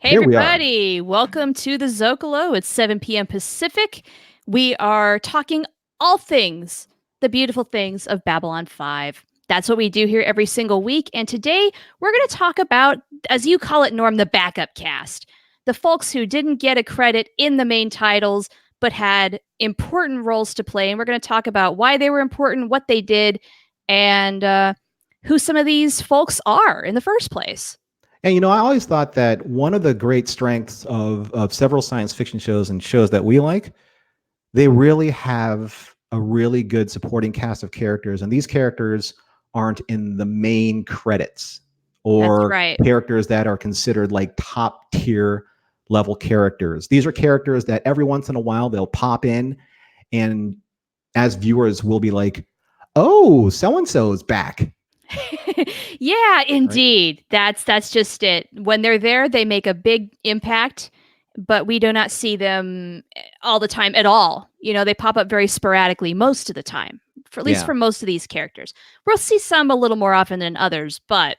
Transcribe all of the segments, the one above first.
Hey, Here we are. everybody. Welcome to the Zócalo. It's 7 p.m. Pacific. We are talking all things, the beautiful things of Babylon 5. That's what we do here every single week. And today we're going to talk about, as you call it, Norm, the backup cast. The folks who didn't get a credit in the main titles, but had important roles to play. And we're going to talk about why they were important, what they did, and who some of these folks are in the first place. And I always thought that one of the great strengths of several science fiction shows and shows that we like, they really have a really good supporting cast of characters, and these characters aren't in the main credits or right. characters that are considered like top tier level characters. These are characters that every once in a while they'll pop in, and as viewers we'll be like, oh, so and so is back. Yeah, indeed. Right? That's just it. When they're there, they make a big impact, but we do not see them all the time at all. They pop up very sporadically most of the time, at least for most of these characters. We'll see some a little more often than others, but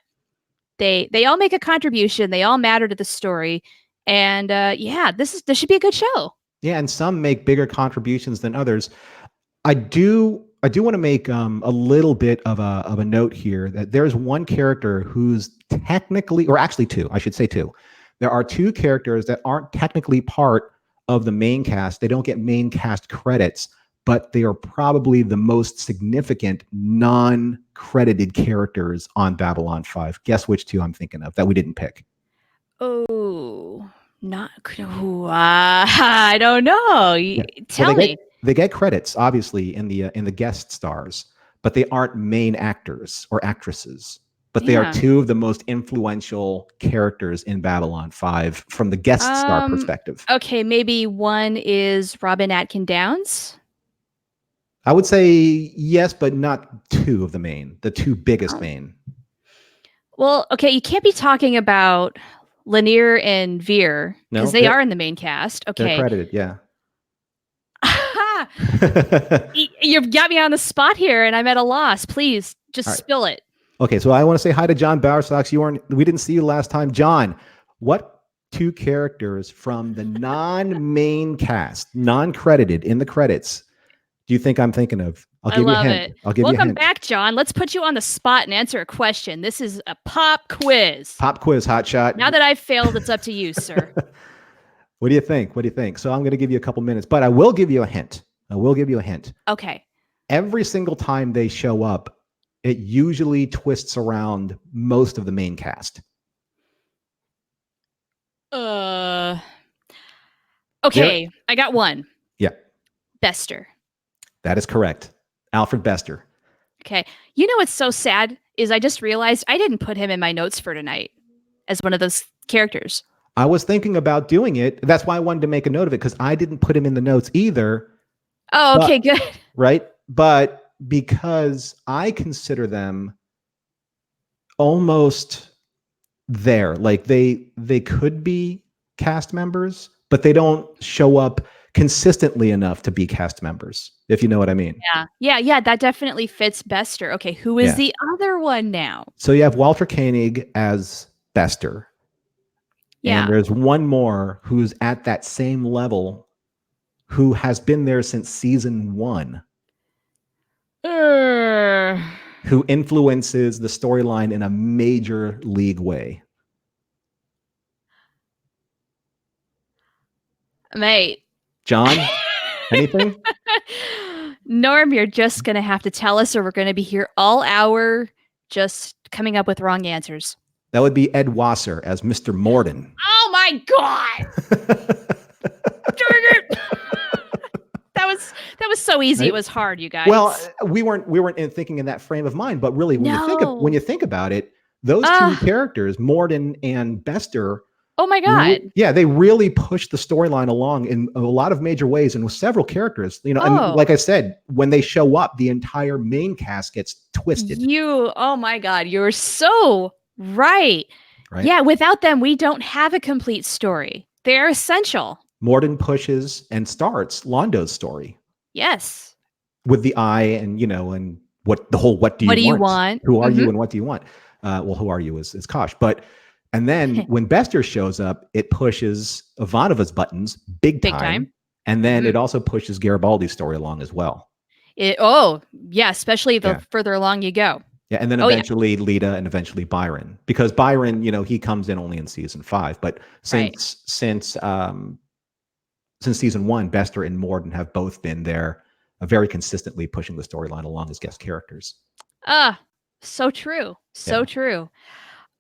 they all make a contribution. They all matter to the story, and this should be a good show. Yeah, and some make bigger contributions than others. I do want to make a little bit of a note here that there's one character who's technically, or actually two, I should say two. There are two characters that aren't technically part of the main cast. They don't get main cast credits, but they are probably the most significant non-credited characters on Babylon 5. Guess which two I'm thinking of that we didn't pick? Oh, I don't know. Tell me. They get credits, obviously, in the guest stars, but they aren't main actors or actresses. But they are two of the most influential characters in Babylon 5 from the guest star perspective. Okay, maybe one is Robin Atkin Downs? I would say yes, but not two of the two biggest main. Well, okay, you can't be talking about Lanier and Veer, because they are in the main cast. Okay. They're credited, yeah. You've got me on the spot here, and I'm at a loss. Please, just spill it. Okay, so I want to say hi to John Bowerstocks. We didn't see you last time. John, what two characters from the non-main cast, non-credited in the credits, do you think I'm thinking of? I'll give you a hint. Welcome back, John. Let's put you on the spot and answer a question. This is a pop quiz. Pop quiz, hot shot. Now that I've failed, it's up to you, sir. What do you think? So I'm going to give you a couple minutes, but I will give you a hint. Okay. Every single time they show up, it usually twists around most of the main cast. Okay, I got one. Yeah. Bester. That is correct. Alfred Bester. Okay. You know what's so sad is I just realized I didn't put him in my notes for tonight as one of those characters. I was thinking about doing it. That's why I wanted to make a note of it, because I didn't put him in the notes either. Oh, okay, good. Right? But because I consider them almost there. Like they could be cast members, but they don't show up consistently enough to be cast members, if you know what I mean. Yeah, that definitely fits Bester. Okay, who is the other one now? So you have Walter Koenig as Bester. Yeah. And there's one more who's at that same level, who has been there since season 1. Who influences the storyline in a major league way. Mate. John, anything? Norm, you're just going to have to tell us, or we're going to be here all hour just coming up with wrong answers. That would be Ed Wasser as Mr. Morden. Oh my God! Darn it! That was so easy. Right? It was hard, you guys. Well, we weren't thinking in that frame of mind, but really, when you think about it, those two characters, Morden and Bester. Oh my God! They really pushed the storyline along in a lot of major ways, and with several characters. And like I said, when they show up, the entire main cast gets twisted. Oh my God, you're so right. Yeah, without them, we don't have a complete story. They're essential. Morden pushes and starts Londo's story. Yes. With the eye and, and what do you want? Who are you and what do you want? Well, who are you is Kosh. But And then when Bester shows up, it pushes Ivanova's buttons big time. And then it also pushes Garibaldi's story along as well. Especially the further along you go. Yeah, and then eventually Lita and eventually Byron. Because Byron, he comes in only in season 5. But since season 1, Bester and Morden have both been there very consistently pushing the storyline along as guest characters. So true. So true.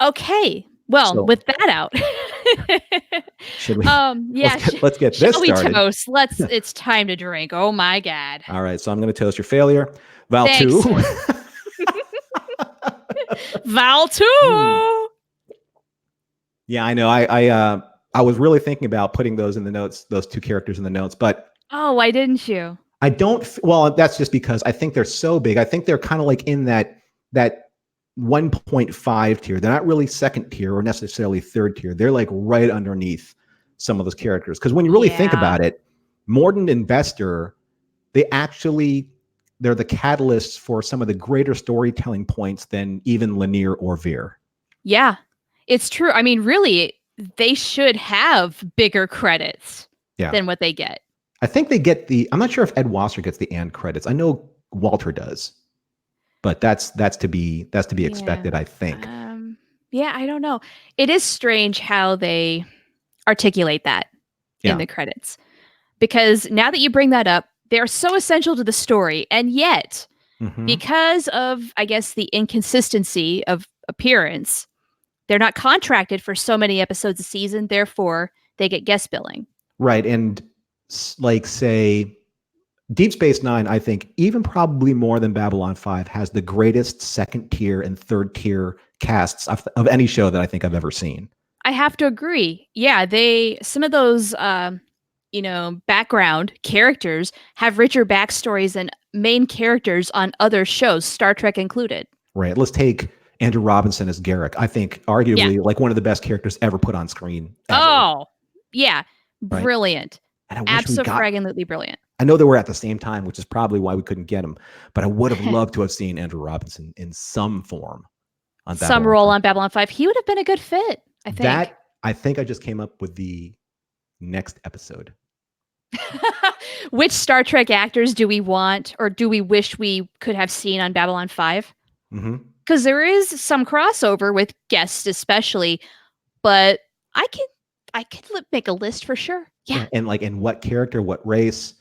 Okay. Well, with that out, should we? Let's get this started. Toast? It's time to drink. Oh my God! All right, so I'm going to toast your failure, Val 2. Val 2. Yeah, I know. I was really thinking about putting those in the notes, those 2 characters in the notes, but why didn't you? I don't. Well, that's just because I think they're so big. I think they're kind of like in that 1.5 tier. They're not really second tier or necessarily third tier. They're like right underneath some of those characters. Because when you really think about it, Morden and Bester, they're the catalysts for some of the greater storytelling points than even Lanier or Veer. Yeah, it's true. I mean, really, they should have bigger credits than what they get. I think they get I'm not sure if Ed Wasser gets the and credits. I know Walter does. But that's to be expected, I think. I don't know. It is strange how they articulate that in the credits. Because now that you bring that up, they're so essential to the story. And yet, because of, I guess, the inconsistency of appearance, they're not contracted for so many episodes a season. Therefore, they get guest billing. Right. And like, say, Deep Space Nine, I think, even probably more than Babylon 5, has the greatest second tier and third tier casts of any show that I think I've ever seen. I have to agree. Yeah, some of those, background characters have richer backstories than main characters on other shows, Star Trek included. Right. Let's take Andrew Robinson as Garrick. I think arguably like one of the best characters ever put on screen. Ever. Oh, yeah. Brilliant. Right? Absolutely brilliant. I know they were at the same time, which is probably why we couldn't get him. But I would have loved to have seen Andrew Robinson in some form on some role on Babylon 5. He would have been a good fit, I think. I think I just came up with the next episode. Which Star Trek actors do we want or do we wish we could have seen on Babylon 5? Because there is some crossover with guests especially, but I could make a list for sure. Yeah. And like in what character, what race,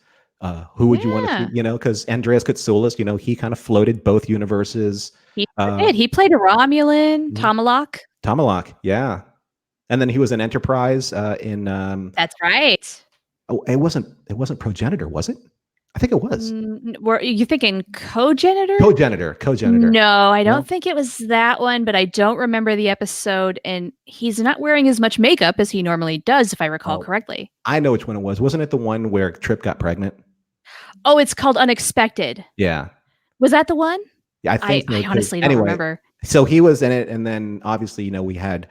who would you want to see, because Andreas Katsoulis, he kind of floated both universes. He did. He played a Romulan, Tomalak, yeah. And then he was an Enterprise in That's right. Oh, it wasn't Progenitor, was it? I think it was. Were you thinking Cogenitor? Cogenitor. No, I don't think it was that one, but I don't remember the episode, and he's not wearing as much makeup as he normally does, if I recall correctly. I know which one it was. Wasn't it the one where Trip got pregnant? Oh, it's called Unexpected. Yeah. Was that the one? Yeah, I think I honestly don't remember. So he was in it, and then obviously, we had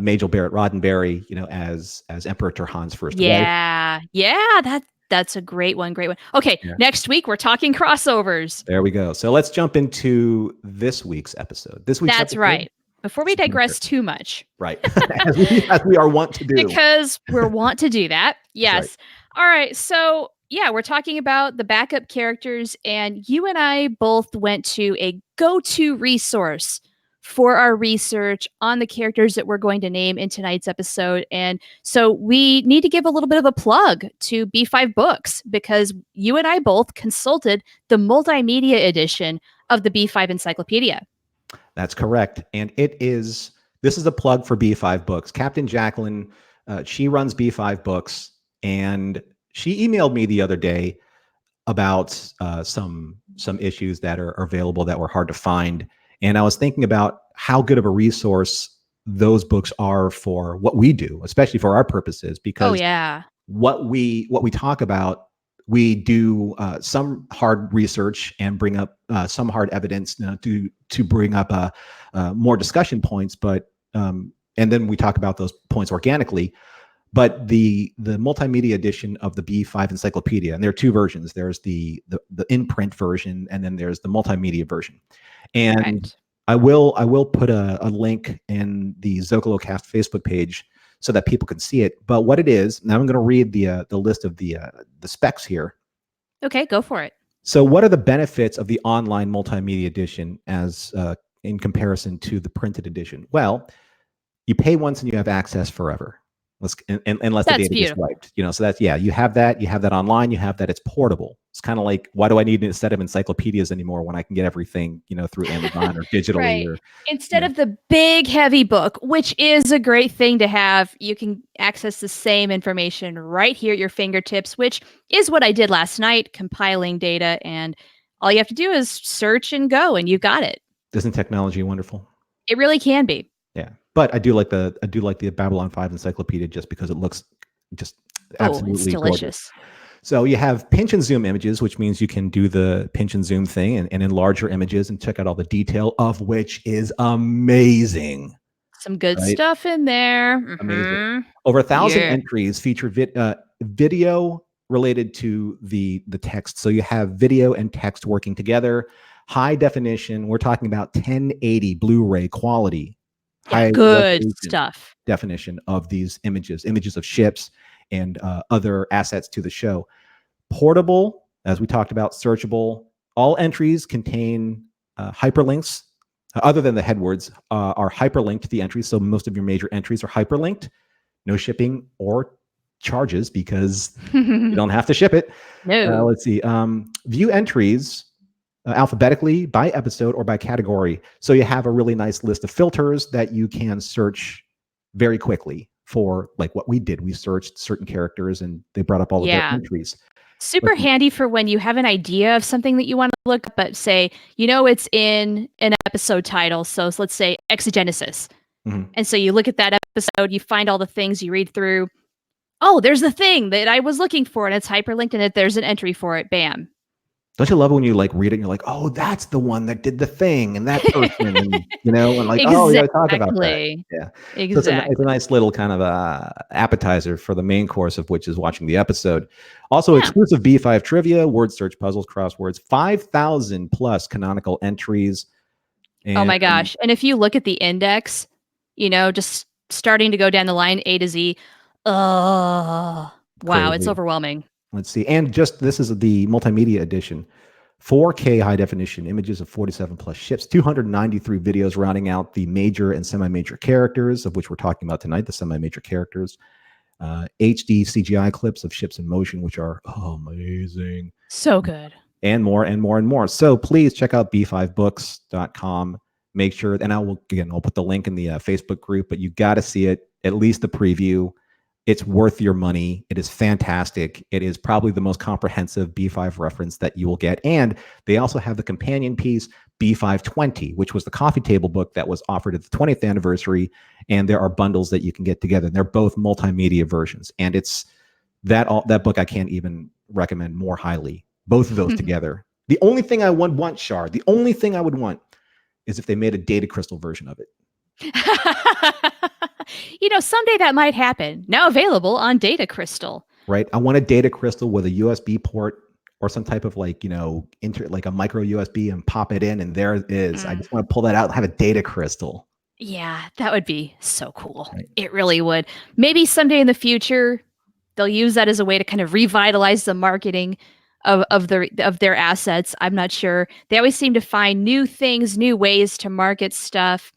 Majel Barrett Roddenberry, as Emperor Turhan's first wife. Yeah, that's a great one. Okay, next week we're talking crossovers. There we go. So let's jump into this week's episode. That's right. Before we digress too much. Right. as we are wont to do. Because we're wont to do that. Yes. Right. All right. So we're talking about the backup characters, and you and I both went to a go-to resource for our research on the characters that we're going to name in tonight's episode. And so we need to give a little bit of a plug to B5 Books, because you and I both consulted the multimedia edition of the B5 Encyclopedia. That's correct. And this is a plug for B5 Books. Captain Jacqueline, she runs B5 Books, and she emailed me the other day about some issues that are available that were hard to find. And I was thinking about how good of a resource those books are for what we do, especially for our purposes, because what we talk about, we do some hard research and bring up some hard evidence to bring up more discussion points, but and then we talk about those points organically. But the multimedia edition of the B5 Encyclopedia, and there are two versions. There's the imprint version, and then there's the multimedia version. And I will put a link in the ZócaloCast Facebook page so that people can see it. But what it is, now I'm going to read the list of the specs here. Okay, go for it. So, what are the benefits of the online multimedia edition as in comparison to the printed edition? Well, you pay once and you have access forever, unless the That's data gets beautiful. wiped. So that's, yeah, you have that. You have that online. You have that. It's portable. It's kind of like, why do I need a set of encyclopedias anymore when I can get everything through Amazon or digitally Right. or Instead of the big heavy book, which is a great thing to have, you can access the same information right here at your fingertips, which is what I did last night, compiling data, and all you have to do is search and go and you've got it. Isn't technology wonderful? It really can be. Yeah, but I do like the Babylon 5 encyclopedia just because it looks just Oh, it's absolutely gorgeous. delicious. So you have pinch and zoom images, which means you can do the pinch and zoom thing and enlarge your images and check out all the detail, of which is amazing. Some good Right? stuff in there. Amazing. Over 1,000 Yeah. entries feature video related to the text. So you have video and text working together. High definition. We're talking about 1080 Blu-ray quality. Yeah, High good resolution stuff. definition of these images of ships and other assets to the show. Portable, as we talked about, searchable. All entries contain hyperlinks. Other than the headwords, are hyperlinked to the entries. So most of your major entries are hyperlinked. No shipping or charges because you don't have to ship it. No. Let's see. View entries alphabetically, by episode, or by category. So you have a really nice list of filters that you can search very quickly for, like what we did. We searched certain characters and they brought up all of their entries. Super handy for when you have an idea of something that you want to look up, but say, it's in an episode title. So let's say Exogenesis. Mhm. And so you look at that episode, you find all the things, you read through. Oh, there's the thing that I was looking for, and it's hyperlinked, and there's an entry for it. Bam. Don't you love it when you like read it and you're like, oh, that's the one that did the thing and that person, and and like, oh, we got to talk about that. Yeah. Exactly. So it's a nice little kind of appetizer for the main course, of which is watching the episode. Also, exclusive B5 trivia, word search puzzles, crosswords, 5,000 plus canonical entries. Oh my gosh. And if you look at the index, just starting to go down the line, A to Z, wow, it's overwhelming. Let's see. And this is the multimedia edition. 4K high definition images of 47 plus ships, 293 videos rounding out the major and semi-major characters, of which we're talking about tonight, the semi-major characters. HD CGI clips of ships in motion, which are amazing. So good. And more and more and more. So please check out b5books.com. Make sure, and I'll put the link in the Facebook group, but you got to see it, at least the preview. It's worth your money. It is fantastic. It is probably the most comprehensive B5 reference that you will get. And they also have the companion piece, B520, which was the coffee table book that was offered at the 20th anniversary. And there are bundles that you can get together. They're both multimedia versions. And it's that book I can't even recommend more highly. Both of those together. The only thing I would want, Char, the only thing I would want is if they made a data crystal version of it. Someday that might happen. Now available on Data Crystal. Right. I want a data crystal with a USB port or some type of like a micro USB and pop it in, and there it is. I just want to pull that out and have a data crystal. Yeah, that would be so cool. Right. It really would. Maybe someday in the future, they'll use that as a way to kind of revitalize the marketing of their assets. I'm not sure. They always seem to find new things, new ways to market stuff.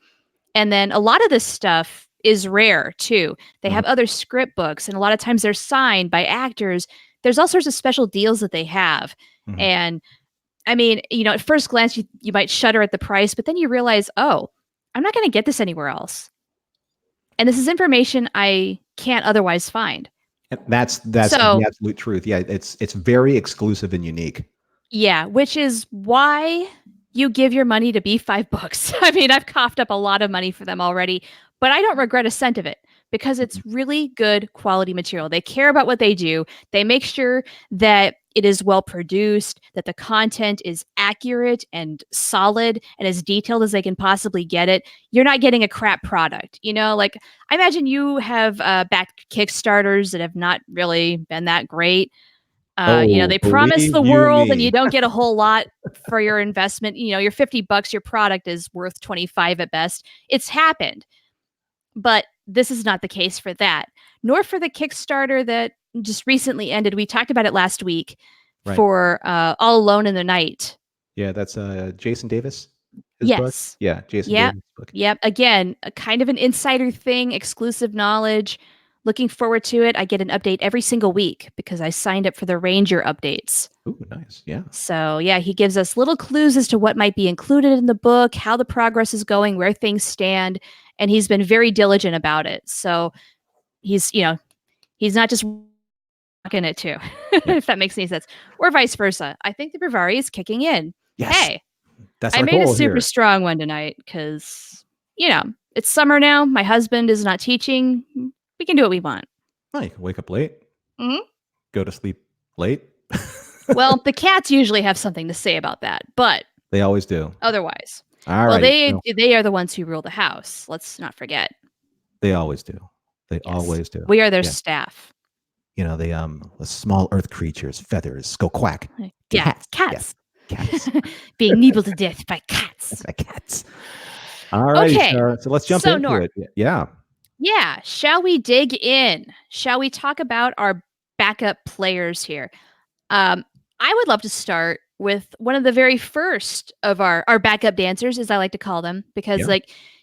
And then a lot of this stuff is rare too. They have other script books, and a lot of times they're signed by actors. There's all sorts of special deals that they have. And I mean, at first glance, you might shudder at the price, but then you realize, oh, I'm not going to get this anywhere else. And this is information I can't otherwise find. And that's the absolute truth. Yeah, it's very exclusive and unique. Yeah, which is why you give your money to B5 Books. I mean, I've coughed up a lot of money for them already, but I don't regret a cent of it because it's really good quality material. They care about what they do. They make sure that it is well produced, that the content is accurate and solid and as detailed as they can possibly get it. You're not getting a crap product. Like I imagine you have backed Kickstarters that have not really been that great. Oh, They promise believe the you world and you me. don't get a whole lot for your investment. Your $50, your product is worth 25 at best. It's happened. But this is not the case for that, nor for the Kickstarter that just recently ended. We talked about it last week Right. for All Alone in the Night. Yeah, that's Jason Davis, his book. Yes. Yeah, Jason Yep. Davis' book. Yep. Again, a kind of an insider thing, exclusive knowledge. Looking forward to it. I get an update every single week because I signed up for the Ranger updates. Ooh, nice. Yeah. So, yeah, he gives us little clues as to what might be included in the book, how the progress is going, where things stand, and he's been very diligent about it. So, he's not just walking it too, Yeah. if that makes any sense, or vice versa. I think the Bravari is kicking in. Yes. Hey, That's I our made a goal super here. strong one tonight because, it's summer now. My husband is not teaching. We can do what we want. Oh, you can wake up late, Mhm. go to sleep late. Well, the cats usually have something to say about that, but They always do. otherwise, All well, righty. they are the ones who rule the house. Let's not forget. They always do. They Yes, always do. we are their Yeah. staff. They the small earth creatures, feathers, go quack. Yeah, Cats. Yes. cats Cats. being nibbled to death by That's cats. my cats. All righty, Okay, Sarah. So let's jump so into Norm, it. Yeah. yeah, shall we dig in? Shall we talk about our backup players here? Um, I would love to start with one of the very first of our backup dancers, as I like to call them, because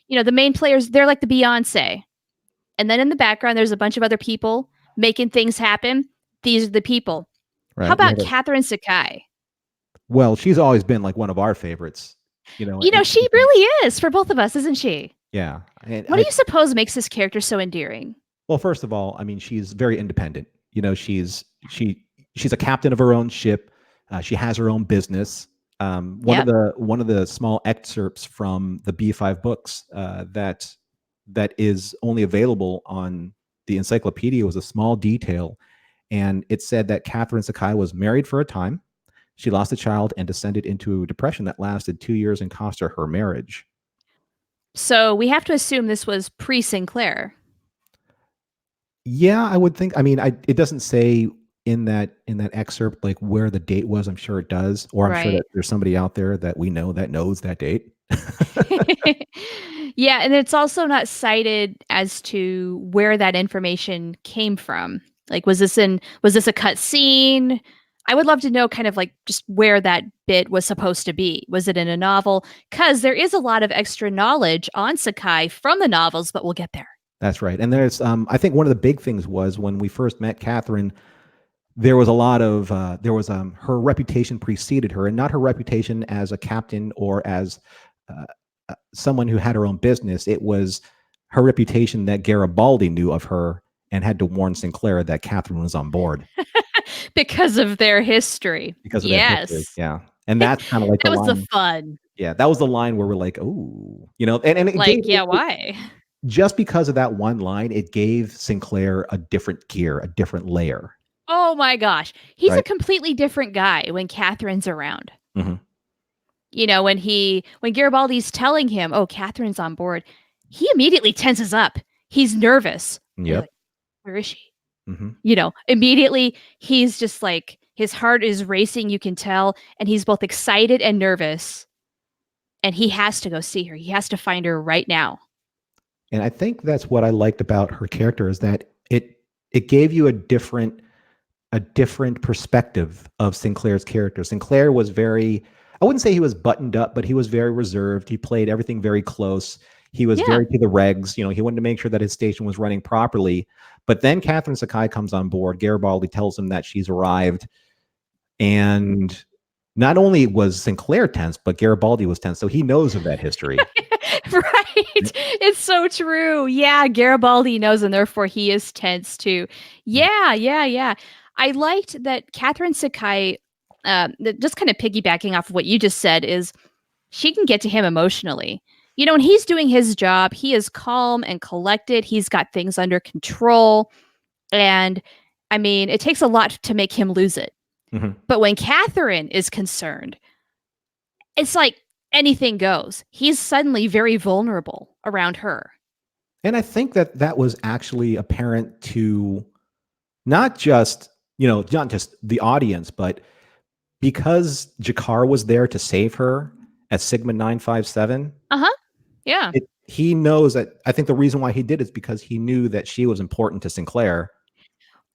Yeah. the main players, they're like the Beyonce. And then in the background, there's a bunch of other people making things happen. These are the people. How Right. about Catherine Sakai? Well, she's always been like one of our favorites. She really is for both of us, isn't she? Yeah. And What do you suppose makes this character so endearing? well, first of all, I mean, she's very independent. She's a captain of her own ship. She has her own business. Yep. One of the small excerpts from the B5 books that is only available on the encyclopedia was a small detail, and it said that Catherine Sakai was married for a time. She lost a child and descended into a depression that lasted 2 years and cost her marriage. So we have to assume this was pre Sinclair. Yeah, I would think. I mean, it doesn't say in that excerpt like where the date was. I'm sure it does, or I'm sure that Right. there's somebody out there that we know that knows that date. Yeah, and it's also not cited as to where that information came from. Like, was this a cut scene? I would love to know kind of like just where that bit was supposed to be. Was it in a novel? Because there is a lot of extra knowledge on Sakai from the novels, but we'll get there. That's right. And there's, I think one of the big things was when we first met Catherine, there was a lot of, her reputation preceded her, and not her reputation as a captain or as uh, someone who had her own business. It was her reputation that Garibaldi knew of her and had to warn Sinclair that Catherine was on board Because of their history. because of their history. Yes. Yeah. And that's kind of like That the was the line. fun. Yeah, that was the line where we're like, "Oh," and it gave Like, yeah, why? just because of that one line, it gave Sinclair a different gear, a different layer, Oh my gosh. He's a right? completely different guy when Catherine's around. Mhm. When Garibaldi's telling him, "Oh, Catherine's on board," he immediately tenses up. He's nervous. Wait, Yep. like, where is she? Mhm. Immediately he's just like his heart is racing, you can tell, and he's both excited and nervous. And he has to go see her. He has to find her right now. And I think that's what I liked about her character is that it gave you a different perspective of Sinclair's character. Sinclair was very, I wouldn't say he was buttoned up, but he was very reserved. He played everything very close. He was Yeah. very to the regs. He wanted to make sure that his station was running properly. But then Catherine Sakai comes on board. Garibaldi tells him that she's arrived. And not only was Sinclair tense, but Garibaldi was tense. So he knows of that history. Right. It's so true. Yeah, Garibaldi knows, and therefore he is tense too. Yeah, yeah, yeah. I liked that Catherine Sakai, just kind of piggybacking off of what you just said, is she can get to him emotionally. When he's doing his job, he is calm and collected. He's got things under control. And I mean, it takes a lot to make him lose it. Mhm. But when Catherine is concerned, it's like anything goes. He's suddenly very vulnerable around her. And I think that that was actually apparent to not just not just the audience, but because Jakar was there to save her at Sigma 957, Uh-huh. Yeah. he knows that. I think the reason why he did is because he knew that she was important to Sinclair.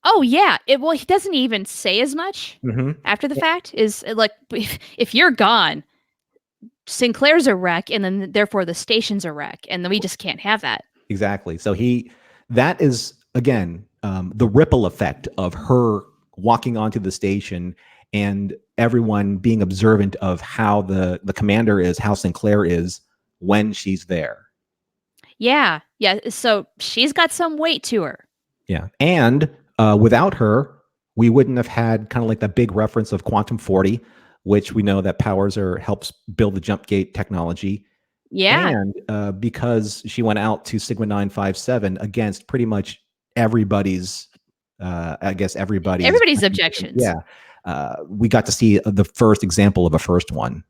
Oh yeah. Well, he doesn't even say as much Mm-hmm. after the fact. Is like if you're gone, Sinclair's a wreck, and then therefore the station's a wreck, and then we just can't have that. Exactly. So that is again the ripple effect of her walking onto the station and everyone being observant of how the commander is, how Sinclair is when she's there. Yeah. Yeah. So she's got some weight to her. Yeah. And without her, we wouldn't have had kind of like that big reference of Quantum 40, which we know that powers helps build the jump gate technology. Yeah. And because she went out to Sigma 957 against pretty much everybody's, Everybody's objections. Yeah. We got to see the first example of a first one.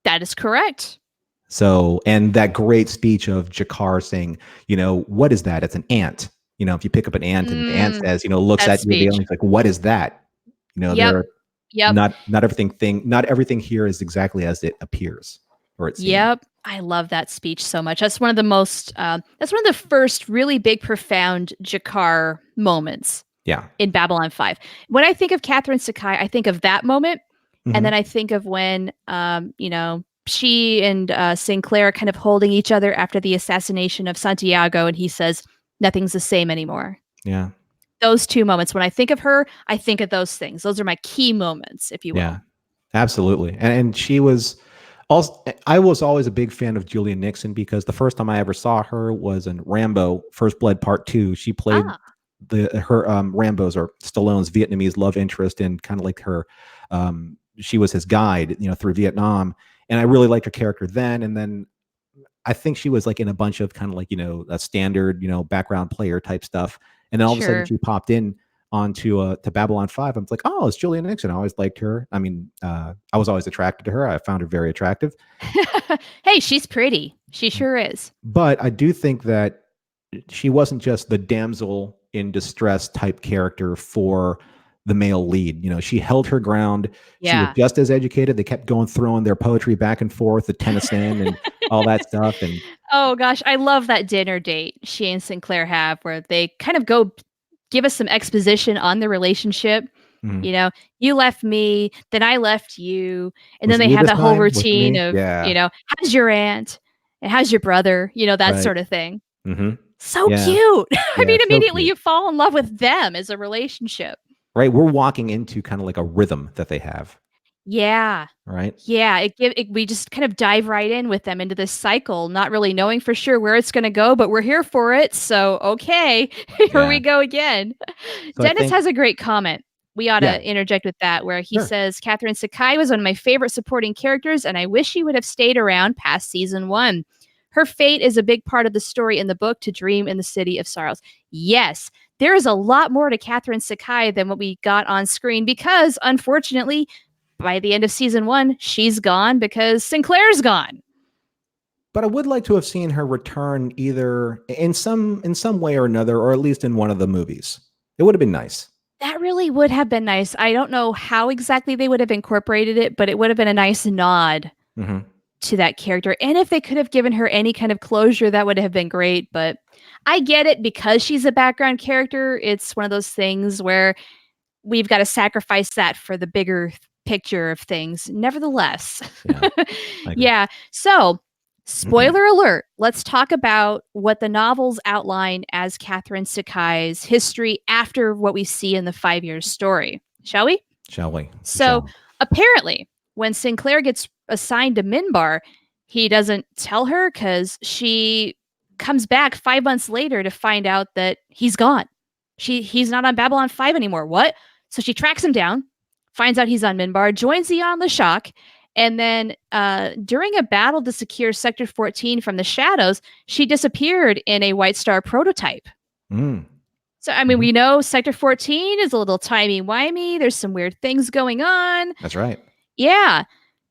That is correct. So, and that great speech of Jakar saying, what is that? It's an ant. If you pick up an ant and the ant says, looks at you, the alien's like, what is that? They're not everything here is exactly as it appears or it seems. Yep. I love that speech so much. That's one of the most, that's one of the first really big, profound Jakar moments. Yeah. In Babylon 5. When I think of Catherine Sakai, I think of that moment. Mm-hmm. And then I think of when, she and Sinclair are kind of holding each other after the assassination of Santiago. And he says, nothing's the same anymore. Yeah. Those two moments. When I think of her, I think of those things. Those are my key moments, if you will. Yeah, absolutely. And she was also, I was always a big fan of Julia Nixon because the first time I ever saw her was in Rambo, First Blood Part 2. She played her Rambo's or Stallone's Vietnamese love interest and kind of like her, she was his guide, through Vietnam. And I really liked her character then. And then I think she was like in a bunch of kind of like, a standard, background player type stuff. And then all of a sudden she popped in onto to Babylon 5. I'm like, oh, it's Julia Nixon. I always liked her. I mean, I was always attracted to her. I found her very attractive. Hey, she's pretty. She sure is. But I do think that she wasn't just the damsel in distress type character for the male lead. She held her ground. Yeah. She was just as educated. They kept throwing their poetry back and forth at Tennyson and all that stuff. And oh gosh, I love that dinner date she and Sinclair have where they kind of go give us some exposition on the relationship. Mm-hmm. You left me, then I left you. And then they have that whole routine of, how's your aunt and how's your brother, that sort of thing. Mm-hmm. So cute. I mean, immediately you fall in love with them as a relationship. Right. We're walking into kind of like a rhythm that they have. Yeah. Right. Yeah. We just kind of dive right in with them into this cycle, not really knowing for sure where it's going to go, but we're here for it. So, okay, here we go again. So Dennis has a great comment. We ought to interject with that, where he says, Catherine Sakai was one of my favorite supporting characters, and I wish she would have stayed around past season 1. Her fate is a big part of the story in the book, To Dream in the City of Sorrows. Yes, there is a lot more to Catherine Sakai than what we got on screen because, unfortunately, by the end of season 1, she's gone because Sinclair's gone. But I would like to have seen her return either in some way or another, or at least in one of the movies. It would have been nice. That really would have been nice. I don't know how exactly they would have incorporated it, but it would have been a nice nod to that character. And if they could have given her any kind of closure, that would have been great. But I get it because she's a background character. It's one of those things where we've got to sacrifice that for the bigger picture of things. Nevertheless. Yeah. So, spoiler alert, let's talk about what the novels outline as Catherine Sakai's history after what we see in the 5-year story. Shall we? Shall we? So, apparently, when Sinclair gets assigned to Minbar, he doesn't tell her because she comes back 5 months later to find out that he's gone. He's not on Babylon 5 anymore. What? So she tracks him down, finds out he's on Minbar, joins Eon LeShock, and then during a battle to secure Sector 14 from the shadows, she disappeared in a White Star prototype. So, I mean, we know Sector 14 is a little timey-wimey. There's some weird things going on. That's right. Yeah.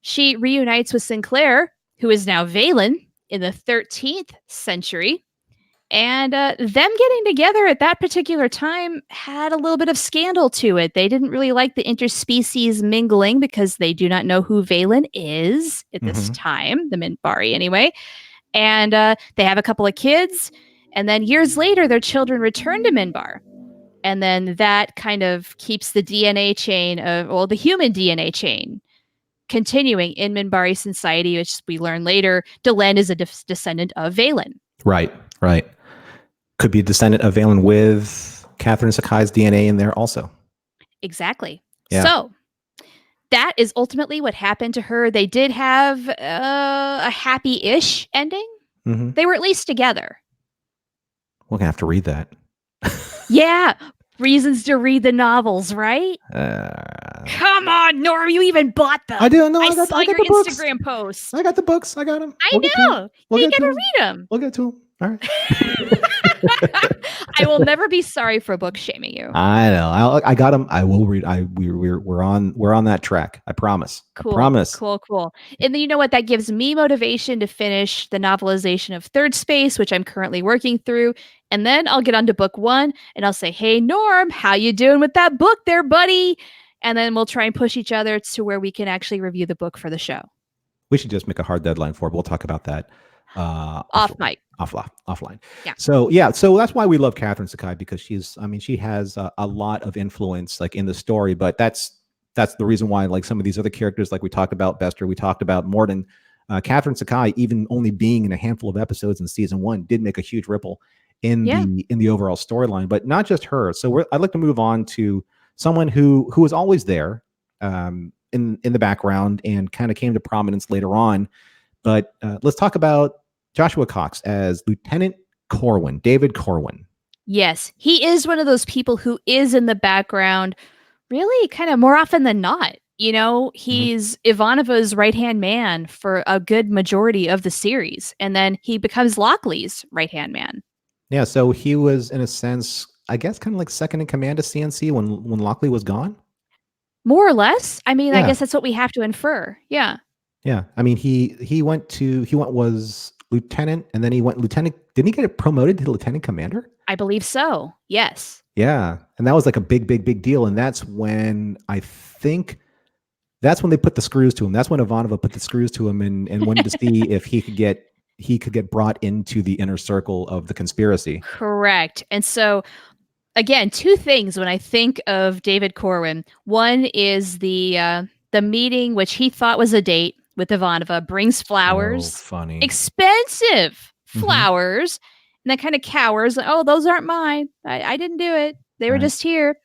She reunites with Sinclair, who is now Valen in the 13th century. And them getting together at that particular time had a little bit of scandal to it. They didn't really like the interspecies mingling because they do not know who Valen is at this Mm-hmm. time, the Minbari anyway. And they have a couple of kids. And then years later, their children return to Minbar. And then that kind of keeps the DNA chain of, well, the human DNA chain continuing in Minbari society, which we learn later, Delenn is a descendant of Valen. Right, right. Could be a descendant of Valen with Catherine Sakai's DNA in there also. Exactly. Yeah. So that is ultimately what happened to her. They did have a happy-ish ending. Mm-hmm. They were at least together. We're gonna have to read that. Yeah, reasons to read the novels, right? Come on, Norm, you even bought them. I do. No, I saw got your the books. Instagram post. I got the books. I got them. I know. You gotta read them. We'll get to them. All right. I will never be sorry for book shaming you. I know. I got them. I will read. We're on that track. I promise. Cool. I promise. Cool. And then you know what? That gives me motivation to finish the novelization of Third Space, which I'm currently working through. And then I'll get on to book 1 and I'll say, hey, Norm, how you doing with that book there, buddy? And then we'll try and push each other to where we can actually review the book for the show. We should just make a hard deadline for it. We'll talk about that off mic. Offline. Yeah. So that's why we love Catherine Sakai, because she has a lot of influence like in the story, but that's the reason why like some of these other characters, like we talked about Bester, we talked about Morden, Catherine Sakai, even only being in a handful of episodes in season 1, did make a huge ripple in the overall storyline, but not just her. So I'd like to move on to someone who was always there in the background and kind of came to prominence later on. But let's talk about Joshua Cox as Lieutenant Corwin, David Corwin. Yes, he is one of those people who is in the background really kind of more often than not. You know, he's Ivanova's right-hand man for a good majority of the series. And then he becomes Lockley's right-hand man. Yeah, so he was, in a sense, I guess, kind of like second in command to CNC when Lockley was gone? More or less. I mean, I guess that's what we have to infer. Yeah. Yeah. I mean, he was lieutenant, and then he went lieutenant. Didn't he get promoted to lieutenant commander? I believe so. Yes. Yeah. And that was like a big deal. And that's when they put the screws to him. That's when Ivanova put the screws to him and wanted to see if he could get brought into the inner circle of the conspiracy. Correct. And so again, 2 things when I think of David Corwin. One is the meeting, which he thought was a date with Ivanova, brings flowers. Oh, funny. Expensive flowers. And then kind of cowers. Oh, those aren't mine. I didn't do it. They were just here.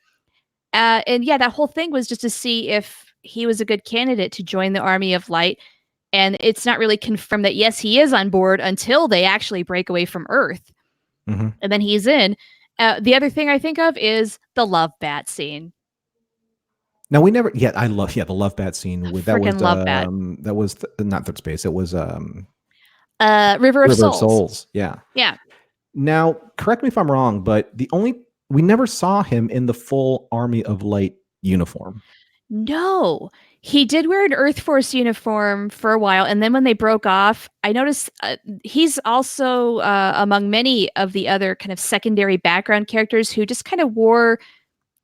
And yeah, that whole thing was just to see if he was a good candidate to join the Army of Light. And it's not really confirmed that, yes, he is on board until they actually break away from Earth. And then he's in. The other thing I think of is the love bat scene. Now we never. Yeah, I love. Yeah, the love bat scene. Love bat. That was not Third Space. It was River of Souls. Yeah. Yeah. Now, correct me if I'm wrong, but we never saw him in the full Army of Light uniform. No, he did wear an Earth Force uniform for a while, and then when they broke off, I noticed he's also among many of the other kind of secondary background characters who just kind of wore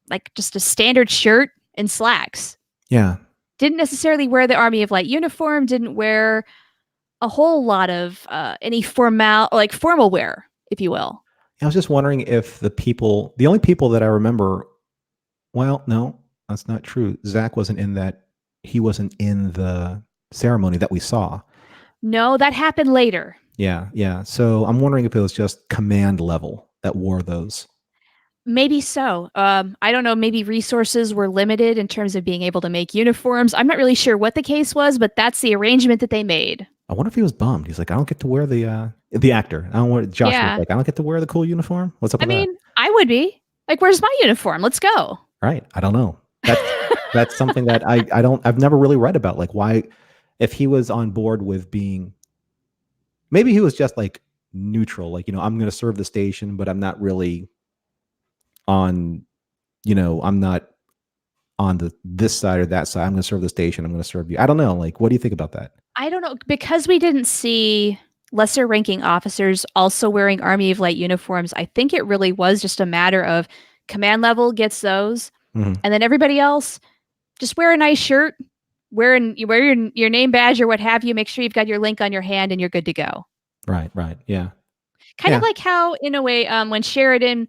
like just a standard shirt and slacks. Yeah. Didn't necessarily wear the Army of Light uniform, didn't wear a whole lot of any formal wear, if you will. I was just wondering if the only people that I remember, well, no, that's not true. Zach wasn't in that. He wasn't in the ceremony that we saw. No, that happened later. Yeah. So I'm wondering if it was just command level that wore those. Maybe so. I don't know. Maybe resources were limited in terms of being able to make uniforms. I'm not really sure what the case was, but that's the arrangement that they made. I wonder if he was bummed. He's like, I don't get to wear the actor. I don't wear Josh. Was like, I don't get to wear the cool uniform. What's up with that? I mean, I would be like, where's my uniform? Let's go. Right. I don't know. That's something that I've never really read about. Like why, if he was on board with being, maybe he was just like neutral. Like, I'm going to serve the station, but I'm not really on, I'm not on this side or that side. I'm going to serve the station. I'm going to serve you. I don't know. Like, what do you think about that? I don't know, because we didn't see lesser ranking officers also wearing Army of Light uniforms. I think it really was just a matter of command level gets those, Mhm. and then everybody else just wear a nice shirt, you wear your name badge or what have you. Make sure you've got your link on your hand, and you're good to go. Right, right. Yeah. Kind of Yeah. like how, in a way, when Sheridan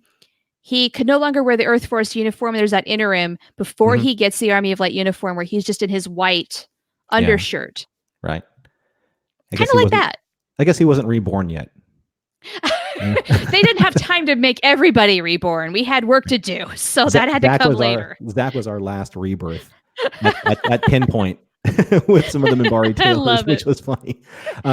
he could no longer wear the Earth Force uniform. There's that interim before Mhm. he gets the Army of Light uniform where he's just in his white Yeah. undershirt. Right. I Kind guess of he like wasn't that. I guess he wasn't reborn yet. Yeah. They didn't have time to make everybody reborn. We had work to do. So that had to Zach come was our later. Zach was our last rebirth at pinpoint with some of the Minbari I tailors, love which it. was funny.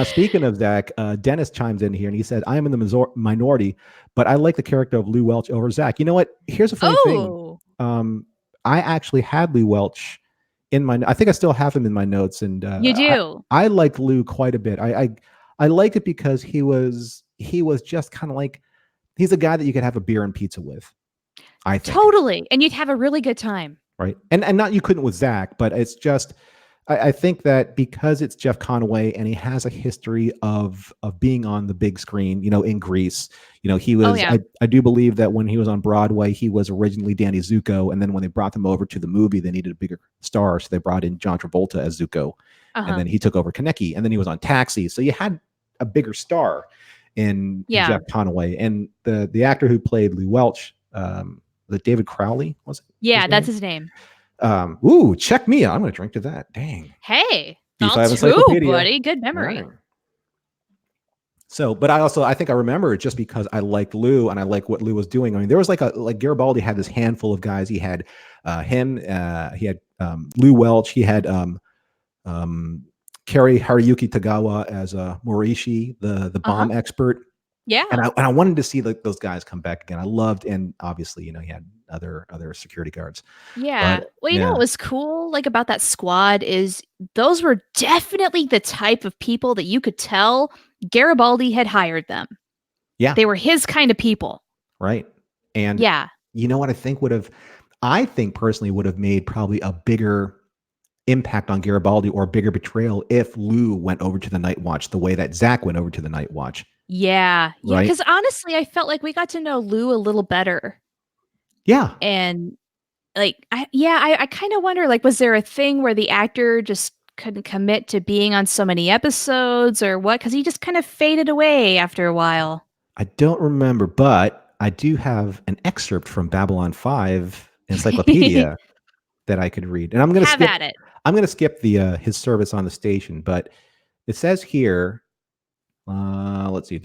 Speaking of Zach, Dennis chimes in here and he said, "I am in the minority, but I like the character of Lou Welch over Zach." You know what? Here's a funny thing. Oh, Um, I actually had Lou Welch in my. I think I still have him in my notes, and you do. I liked Lou quite a bit. I liked it because he was just kind of like he's a guy that you could have a beer and pizza with. I think. Totally. And you'd have a really good time. Right. And not you couldn't with Zach, but it's just I think that because it's Jeff Conaway and he has a history of being on the big screen, in Greece, he Oh, was yeah. I do believe that when he was on Broadway, he was originally Danny Zuko, and then when they brought him over to the movie, they needed a bigger star, so they brought in John Travolta as Zuko, and Uh-huh. then he took over Kaneki, and then he was on Taxi, so you had a bigger star in Yeah. Jeff Conaway, and the actor who played Lee Welch, the David Crowley was it Yeah, his that's name? his name. Ooh, check me out. I'm going to drink to that. Dang. Hey, all B5 two, Encyclopedia. buddy. Good memory. Dang. So, but I think I remember it just because I liked Lou and I like what Lou was doing. I mean, there was like Garibaldi had this handful of guys. He had him, he had Lou Welch, he had Kerry Haruyuki Tagawa as Morishi, the Uh-huh. bomb expert. And Yeah. I wanted to see those guys come back again. I loved, and obviously, he had other security guards. But Yeah. Well, you know yeah, what was cool like about that squad is those were definitely the type of people that you could tell Garibaldi had hired them. yeah, They were his kind of people. right. And Yeah. you know what I think personally would have made probably a bigger impact on Garibaldi or a bigger betrayal if Lou went over to the Night Watch the way that Zach went over to the Night Watch, Yeah. Yeah. right? Because honestly, I felt like we got to know Lou a little better. Yeah, And I kind of wonder, like, was there a thing where the actor just couldn't commit to being on so many episodes or what? Because he just kind of faded away after a while. I don't remember, but I do have an excerpt from Babylon 5 Encyclopedia that I could read. And Have at it. I'm going to skip the his service on the station, but it says here, let's see,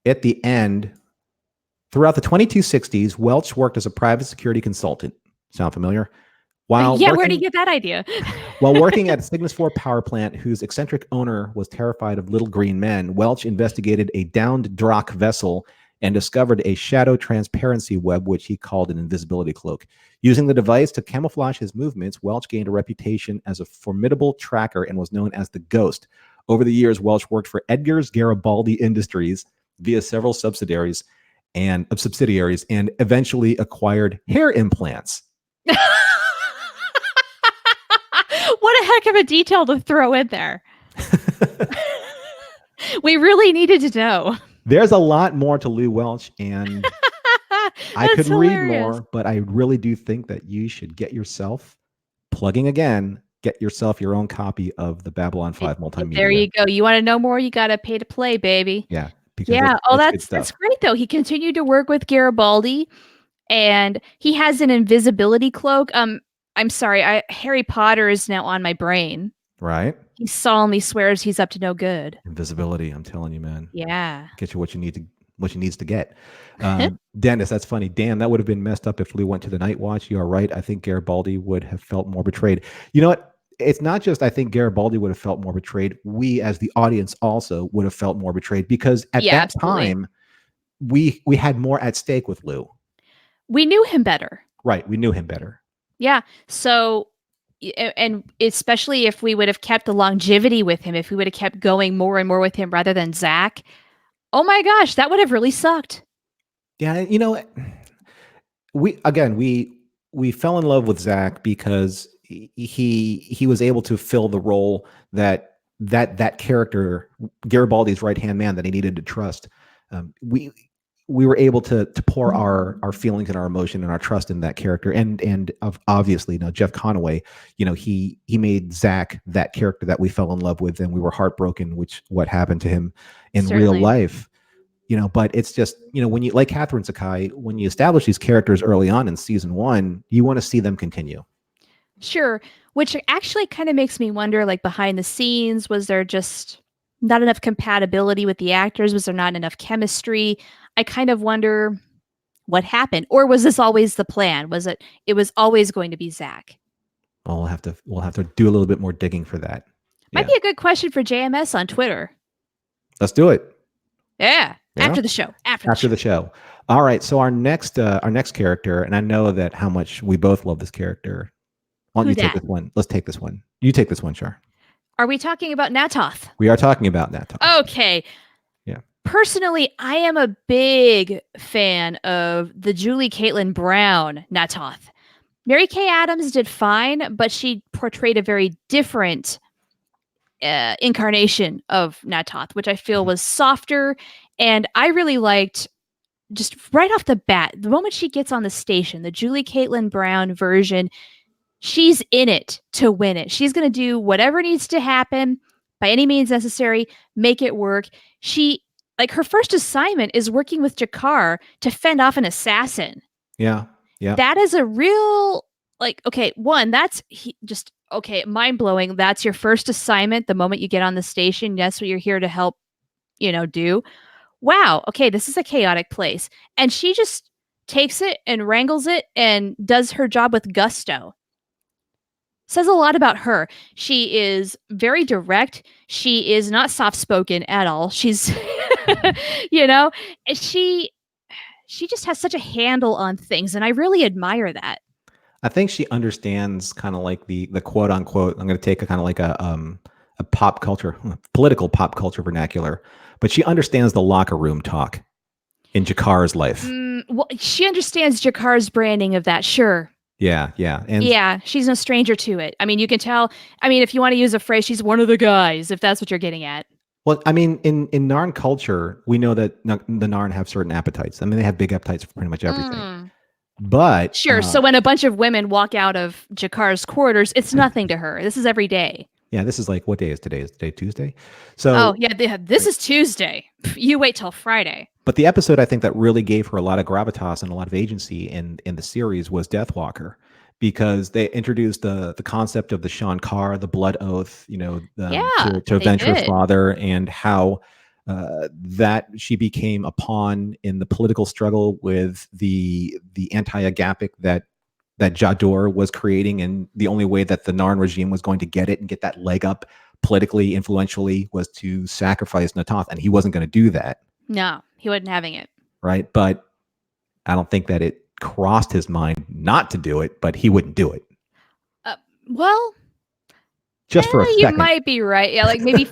at the end, throughout the 2260s, Welch worked as a private security consultant. Sound familiar? While Yeah, where did you working get that idea? while working at Cygnus 4 power plant, whose eccentric owner was terrified of little green men, Welch investigated a downed Drak vessel and discovered a shadow transparency web, which he called an invisibility cloak. Using the device to camouflage his movements, Welch gained a reputation as a formidable tracker and was known as the Ghost. Over the years, Welch worked for Edgar's Garibaldi Industries via several subsidiaries and eventually acquired hair implants. What a heck of a detail to throw in there. We really needed to know. There's a lot more to Lou Welch, and I That's could read hilarious. more, but I really do think that you should get yourself your own copy of the Babylon 5 There multimedia. you go. You want to know more? You got to pay to play, baby. Yeah, because Yeah. Oh, it's good that's stuff. great though. He continued to work with Garibaldi, and he has an invisibility cloak. I'm sorry. Harry Potter is now on my brain. Right? He solemnly swears he's up to no good. Invisibility, I'm telling you, man. Yeah. Get you what you needs to get. Dennis, that's funny. Damn, that would have been messed up if Lou went to the Night Watch. You are right. I think Garibaldi would have felt more betrayed. You know what? It's not just I think Garibaldi would have felt more betrayed. We as the audience also would have felt more betrayed because at Yeah, that absolutely. time we had more at stake with Lou. We knew him better. Right. We knew him better. Yeah. So, and especially if we would have kept the longevity with him, if we would have kept going more and more with him rather than Zach, oh my gosh, that would have really sucked. Yeah, we fell in love with Zach because he was able to fill the role that that character, Garibaldi's right hand man that he needed to trust. We were able to pour our feelings and our emotion and our trust in that character, and obviously, Jeff Conaway, he made Zach that character that we fell in love with, and we were heartbroken, which what happened to him in real life. But it's just, when you, like Catherine Sakai, when you establish these characters early on in season 1, you want to see them continue. Sure, which actually kind of makes me wonder, like, behind the scenes, was there just not enough compatibility with the actors? Was there not enough chemistry? I kind of wonder what happened, or was this always the plan? Was it was always going to be Zach? Well, we'll have to do a little bit more digging for that. Might be a good question for JMS on Twitter. Let's do it. Yeah. After the show. After the show. All right. So our next character, and I know that how much we both love this character. Why don't you take this one? Let's take this one. You take this one, Char. Are we talking about Natoth? We are talking about Natoth. Okay. Yeah. Personally, I am a big fan of the Julie Caitlin Brown Natoth. Mary Kay Adams did fine, but she portrayed a very different incarnation of Natoth, which I feel was softer. And I really liked, just right off the bat, the moment she gets on the station, the Julie Caitlin Brown version, she's in it to win it. She's going to do whatever needs to happen by any means necessary, make it work. Her first assignment is working with Jakar to fend off an assassin. Yeah. Yeah. That is a real, mind blowing. That's your first assignment. The moment you get on the station, that's what you're here to help, do. Wow. Okay. This is a chaotic place. And she just takes it and wrangles it and does her job with gusto. Says a lot about her. She is very direct. She is not soft-spoken at all. She's, she just has such a handle on things, and I really admire that. I think she understands kind of like the quote unquote, I'm going to take a kind of like a pop culture, political pop culture vernacular, but she understands the locker room talk in Jakar's life. Well, she understands Jakar's branding of that, sure. Yeah. And yeah, she's no stranger to it. I mean, you can tell. I mean, if you want to use a phrase, she's one of the guys, if that's what you're getting at. Well, I mean, in Narn culture, we know that the Narn have certain appetites. I mean, they have big appetites for pretty much everything. But sure. So when a bunch of women walk out of Jakar's quarters, it's nothing to her. This is every day. Yeah, this is like, what day is today? Is today Tuesday? So this is Tuesday. You wait till Friday. But the episode I think that really gave her a lot of gravitas and a lot of agency in the series was Deathwalker, because they introduced the concept of the Sean Carr, the blood oath, to avenge her father, and how that she became a pawn in the political struggle with the anti-agapic that Jador was creating, and the only way that the Narn regime was going to get it and get that leg up politically, influentially, was to sacrifice Natoth, and he wasn't going to do that. No, he wasn't having it. Right, but I don't think that it crossed his mind not to do it, but he wouldn't do it. Just for a second. You might be right. Yeah, like maybe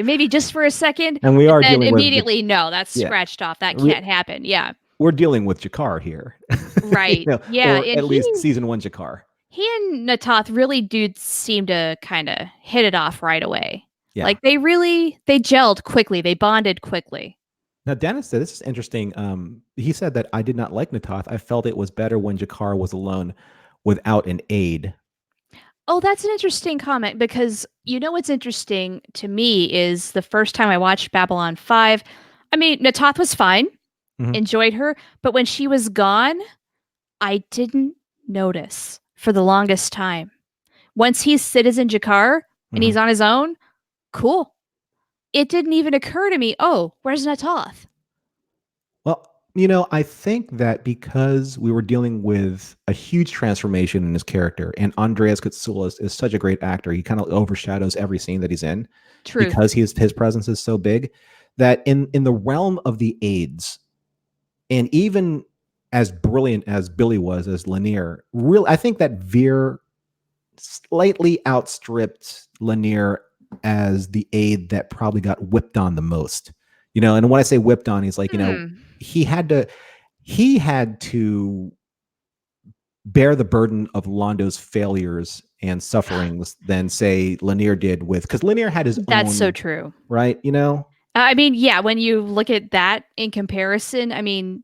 maybe just for a second. And we are dealing immediately no, that's scratched off. That can't happen. Yeah. We're dealing with Jakar here. Right. Yeah. Or at least season 1 Jakar. He and Natoth really do seem to kind of hit it off right away. Yeah. Like they gelled quickly. They bonded quickly. Now, Dennis said, this is interesting. He said that I did not like Natoth. I felt it was better when Jakar was alone without an aide. Oh, that's an interesting comment, because what's interesting to me is the first time I watched Babylon 5, I mean, Natoth was fine, enjoyed her, but when she was gone, I didn't notice for the longest time. Once he's Citizen Jakar and he's on his own, cool. It didn't even occur to me, oh, where's Natoth? Well, I think that because we were dealing with a huge transformation in his character, and Andreas Katsoulis is such a great actor, he kind of overshadows every scene that he's in. True. Because his presence is so big, that in the realm of the aides, and even as brilliant as Billy was as Lanier, I think that Veer slightly outstripped Lanier as the aide that probably got whipped on the most. And when I say whipped on, he's like, he had to bear the burden of Londo's failures and sufferings than say Lanier did with, because Lanier had his That's so own, true. right? You know, I mean, yeah, when you look at that in comparison, I mean,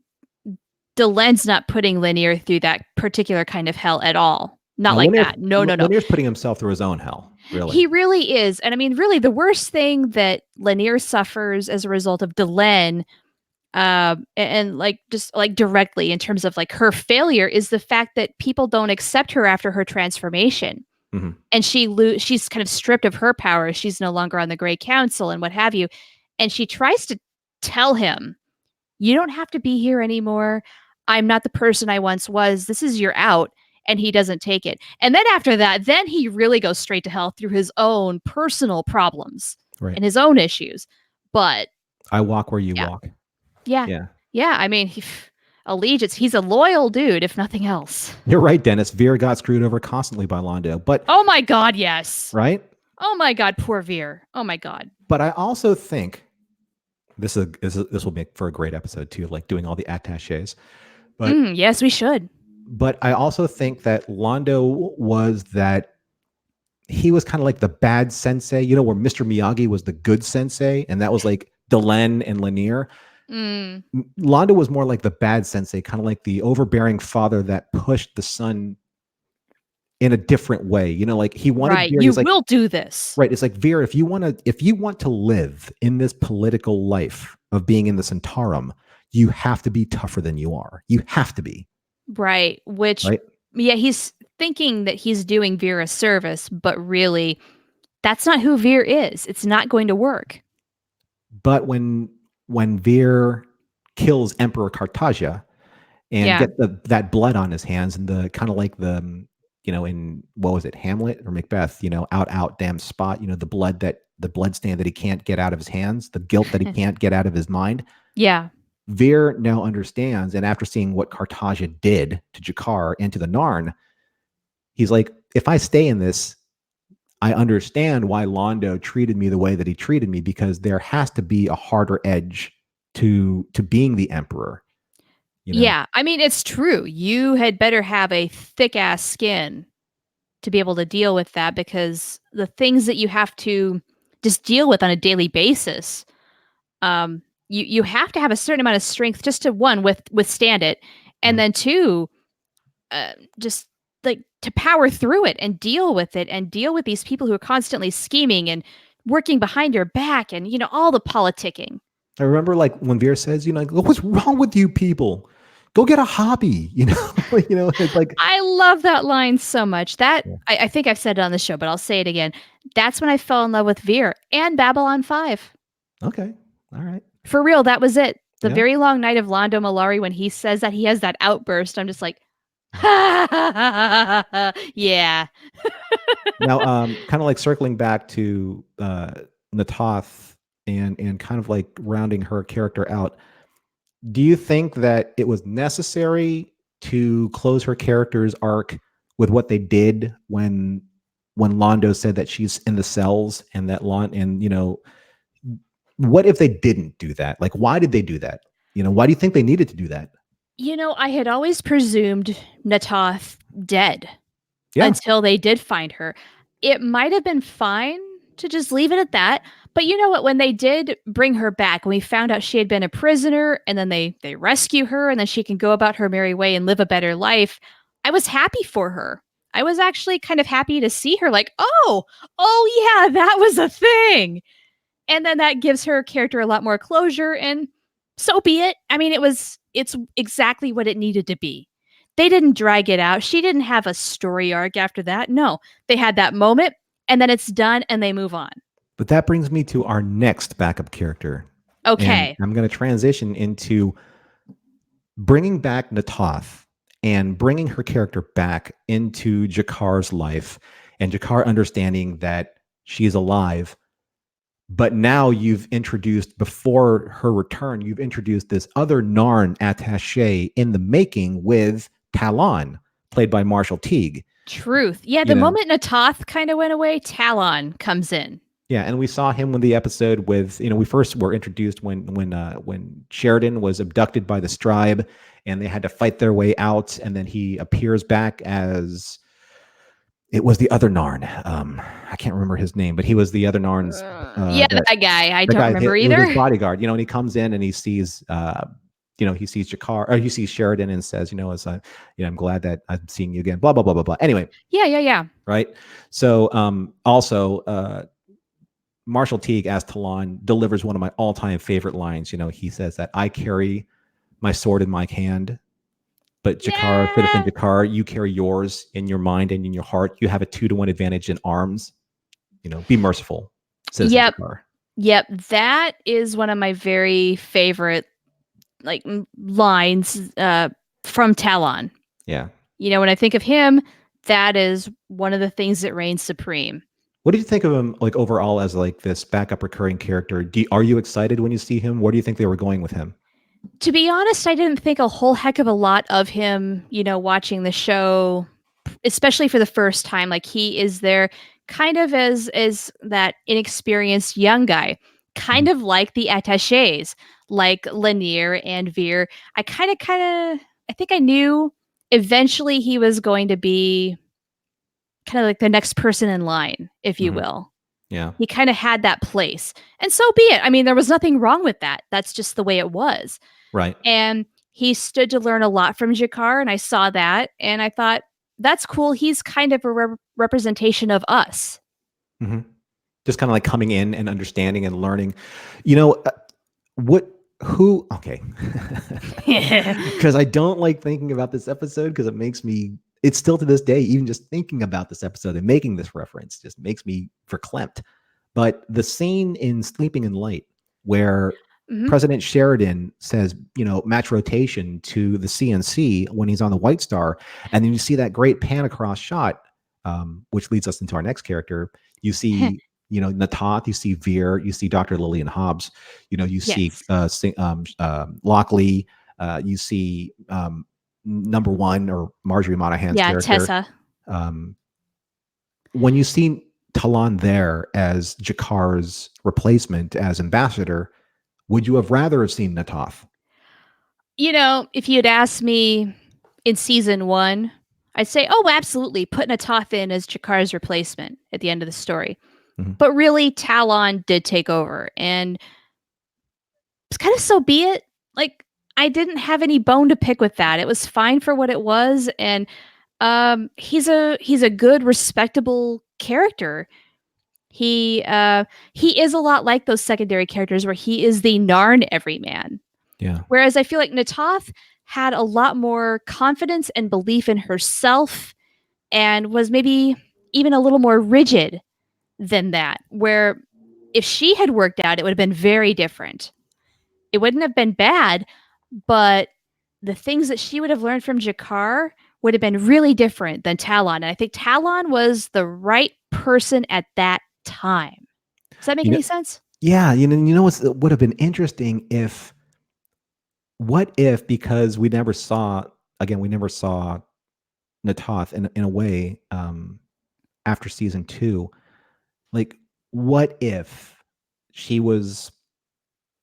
Delen's not putting Lanier through that particular kind of hell at all. Not now like that. No, no, no. Lanier's putting himself through his own hell, really. He really is. And I mean, really, the worst thing that Lanier suffers as a result of Delen, and like just like directly in terms of like her failure, is the fact that people don't accept her after her transformation. Mm-hmm. And she's kind of stripped of her powers. She's no longer on the Grey Council and what have you. And she tries to tell him, you don't have to be here anymore. I'm not the person I once was. This is your out. And he doesn't take it. And then after that, then he really goes straight to hell through his own personal problems Right. and his own issues. But I walk where you yeah. walk. Yeah. Yeah. Yeah. I mean, allegiance, he's a loyal dude, if nothing else. You're right, Dennis. Veer got screwed over constantly by Londo. But oh my God, yes. Right? Oh my God, poor Veer. Oh my God. But I also think this will make for a great episode too, like doing all the attaches. But yes, we should. But I also think that Londo was that he was kind of like the bad sensei, you know, where Mr. Miyagi was the good sensei, and that was like Delen and Lanier. Londo was more like the bad sensei, kind of like the overbearing father that pushed the son in a different way. You know, like he wanted right. Veer, you like, will do this. Right. It's like, Veer, if you want to live in this political life of being in the Centaurum, you have to be tougher than you are. You have to be. Right. Which, yeah, he's thinking that he's doing Veer a service, but really, that's not who Veer is. It's not going to work. But when Veer kills Emperor Cartagia and gets that blood on his hands, and the kind of like the, you know, in, what was it, Hamlet or Macbeth, you know, out, damn spot, you know, the blood stain that he can't get out of his hands, the guilt that he can't get out of his mind. Yeah. Veer now understands, and after seeing what Cartagia did to Jakar and to the Narn, he's like, if I stay in this, I understand why Londo treated me the way that he treated me, because there has to be a harder edge to being the emperor. You know? Yeah, I mean, it's true. You had better have a thick ass skin to be able to deal with that, because the things that you have to just deal with on a daily basis, you have to have a certain amount of strength just to, one, withstand it, and then two, just like to power through it and deal with it and deal with these people who are constantly scheming and working behind your back and, you know, all the politicking. I remember like when Veer says, you know, like, what's wrong with you people? Go get a hobby, you know. You know, it's like, I love that line so much. That I think I've said it on the show, but I'll say it again. That's when I fell in love with Veer and Babylon 5. Okay. All right. For real, that was it. The very long night of Londo Mollari, when he says that, he has that outburst. I'm just like, yeah. Now, kind of like circling back to Natoth and kind of like rounding her character out. Do you think that it was necessary to close her character's arc with what they did when Londo said that she's in the cells, and that and you know, what if they didn't do that? Like, why did they do that? You know, why do you think they needed to do that? You know, I had always presumed Natoth dead until they did find her. It might have been fine to just leave it at that. But you know what? When they did bring her back, when we found out she had been a prisoner, and then they rescue her, and then she can go about her merry way and live a better life, I was happy for her. I was actually kind of happy to see her like, oh yeah, that was a thing. And then that gives her character a lot more closure, and so be it. I mean, it's exactly what it needed to be. They didn't drag it out. She didn't have a story arc after that. No, they had that moment, and then it's done, and they move on. But that brings me to our next backup character. Okay. And I'm going to transition into bringing back Natoth and bringing her character back into Jakar's life, and Jakar understanding that she's alive. But now you've introduced, before her return, you've introduced this other Narn attaché in the making with Talon, played by Marshall Teague. Truth. Yeah, the moment Natoth kind of went away, Talon comes in. Yeah, and we saw him when the episode with, we first were introduced when Sheridan was abducted by the Stribe, and they had to fight their way out, and then he appears back as it was the other Narn. I can't remember his name, but he was the other Narn's. Yeah, that guy. I The don't guy, remember it was his either. bodyguard. And he comes in and he sees, he sees Jakar, or he sees Sheridan and says, I'm glad that I'm seeing you again. Blah blah blah blah blah. Anyway. Yeah. Right. So, also, Marshall Teague as Talon delivers one of my all-time favorite lines. He says that I carry my sword in my hand, but Jakar, citizen Jakar, you carry yours in your mind and in your heart. You have a 2-to-1 advantage in arms. Be merciful, citizen Jakar. Yep, that is one of my very favorite lines from Talon. Yeah. When I think of him, that is one of the things that reigns supreme. What did you think of him, overall, as this backup recurring character? Are you excited when you see him? Where do you think they were going with him? To be honest, I didn't think a whole heck of a lot of him, watching the show, especially for the first time. He is there kind of as that inexperienced young guy, kind of like the attachés, like Lanier and Veer. I think I knew eventually he was going to be kind of like the next person in line, if you will. Yeah. He kind of had that place. And so be it. I mean, there was nothing wrong with that. That's just the way it was. Right. And he stood to learn a lot from Jakar, and I saw that, and I thought, that's cool. He's kind of a representation of us. Mm-hmm. Just kind of coming in and understanding and learning. Okay. Because I don't like thinking about this episode, because it's still to this day, even just thinking about this episode and making this reference just makes me verklempt. But the scene in Sleeping in Light where President Sheridan says, match rotation to the CNC when he's on the White Star, and then you see that great pan across shot, which leads us into our next character. You see, Natath, you see Veer, you see Dr. Lillian Hobbs, you see Lockley, you see number one, or Marjorie Monahan's character. Tessa. When you see Talon there as Jakar's replacement as ambassador, would you have rather have seen Natath? If you had asked me in season 1, I'd say, oh, absolutely, put Natath in as Jakar's replacement at the end of the story. Mm-hmm. But really, Talon did take over, and it's kind of so be it. I didn't have any bone to pick with that. It was fine for what it was, and he's a good, respectable character. He is a lot like those secondary characters where he is the Narn everyman. Yeah. Whereas I feel like Natath had a lot more confidence and belief in herself, and was maybe even a little more rigid than that. Where if she had worked out, it would have been very different. It wouldn't have been bad, but the things that she would have learned from Jakar would have been really different than Talon. And I think Talon was the right person at that time. Does that make any sense? Yeah. What would have been interesting because we never saw Natath in a way, after season 2, what if she was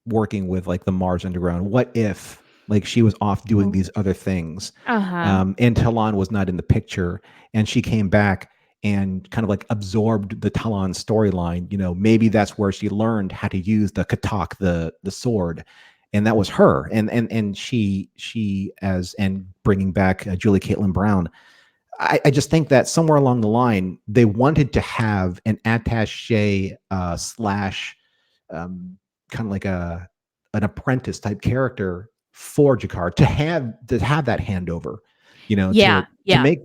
working with the Mars Underground? What if she was off doing these other things, and Talon was not in the picture, and she came back and kind of absorbed the Talon storyline? Maybe that's where she learned how to use the katak, the sword, and that was her. And she and bringing back Julie Caitlin Brown. I just think that somewhere along the line, they wanted to have an attaché slash kind of an apprentice type character for Jakar to have that handover, to make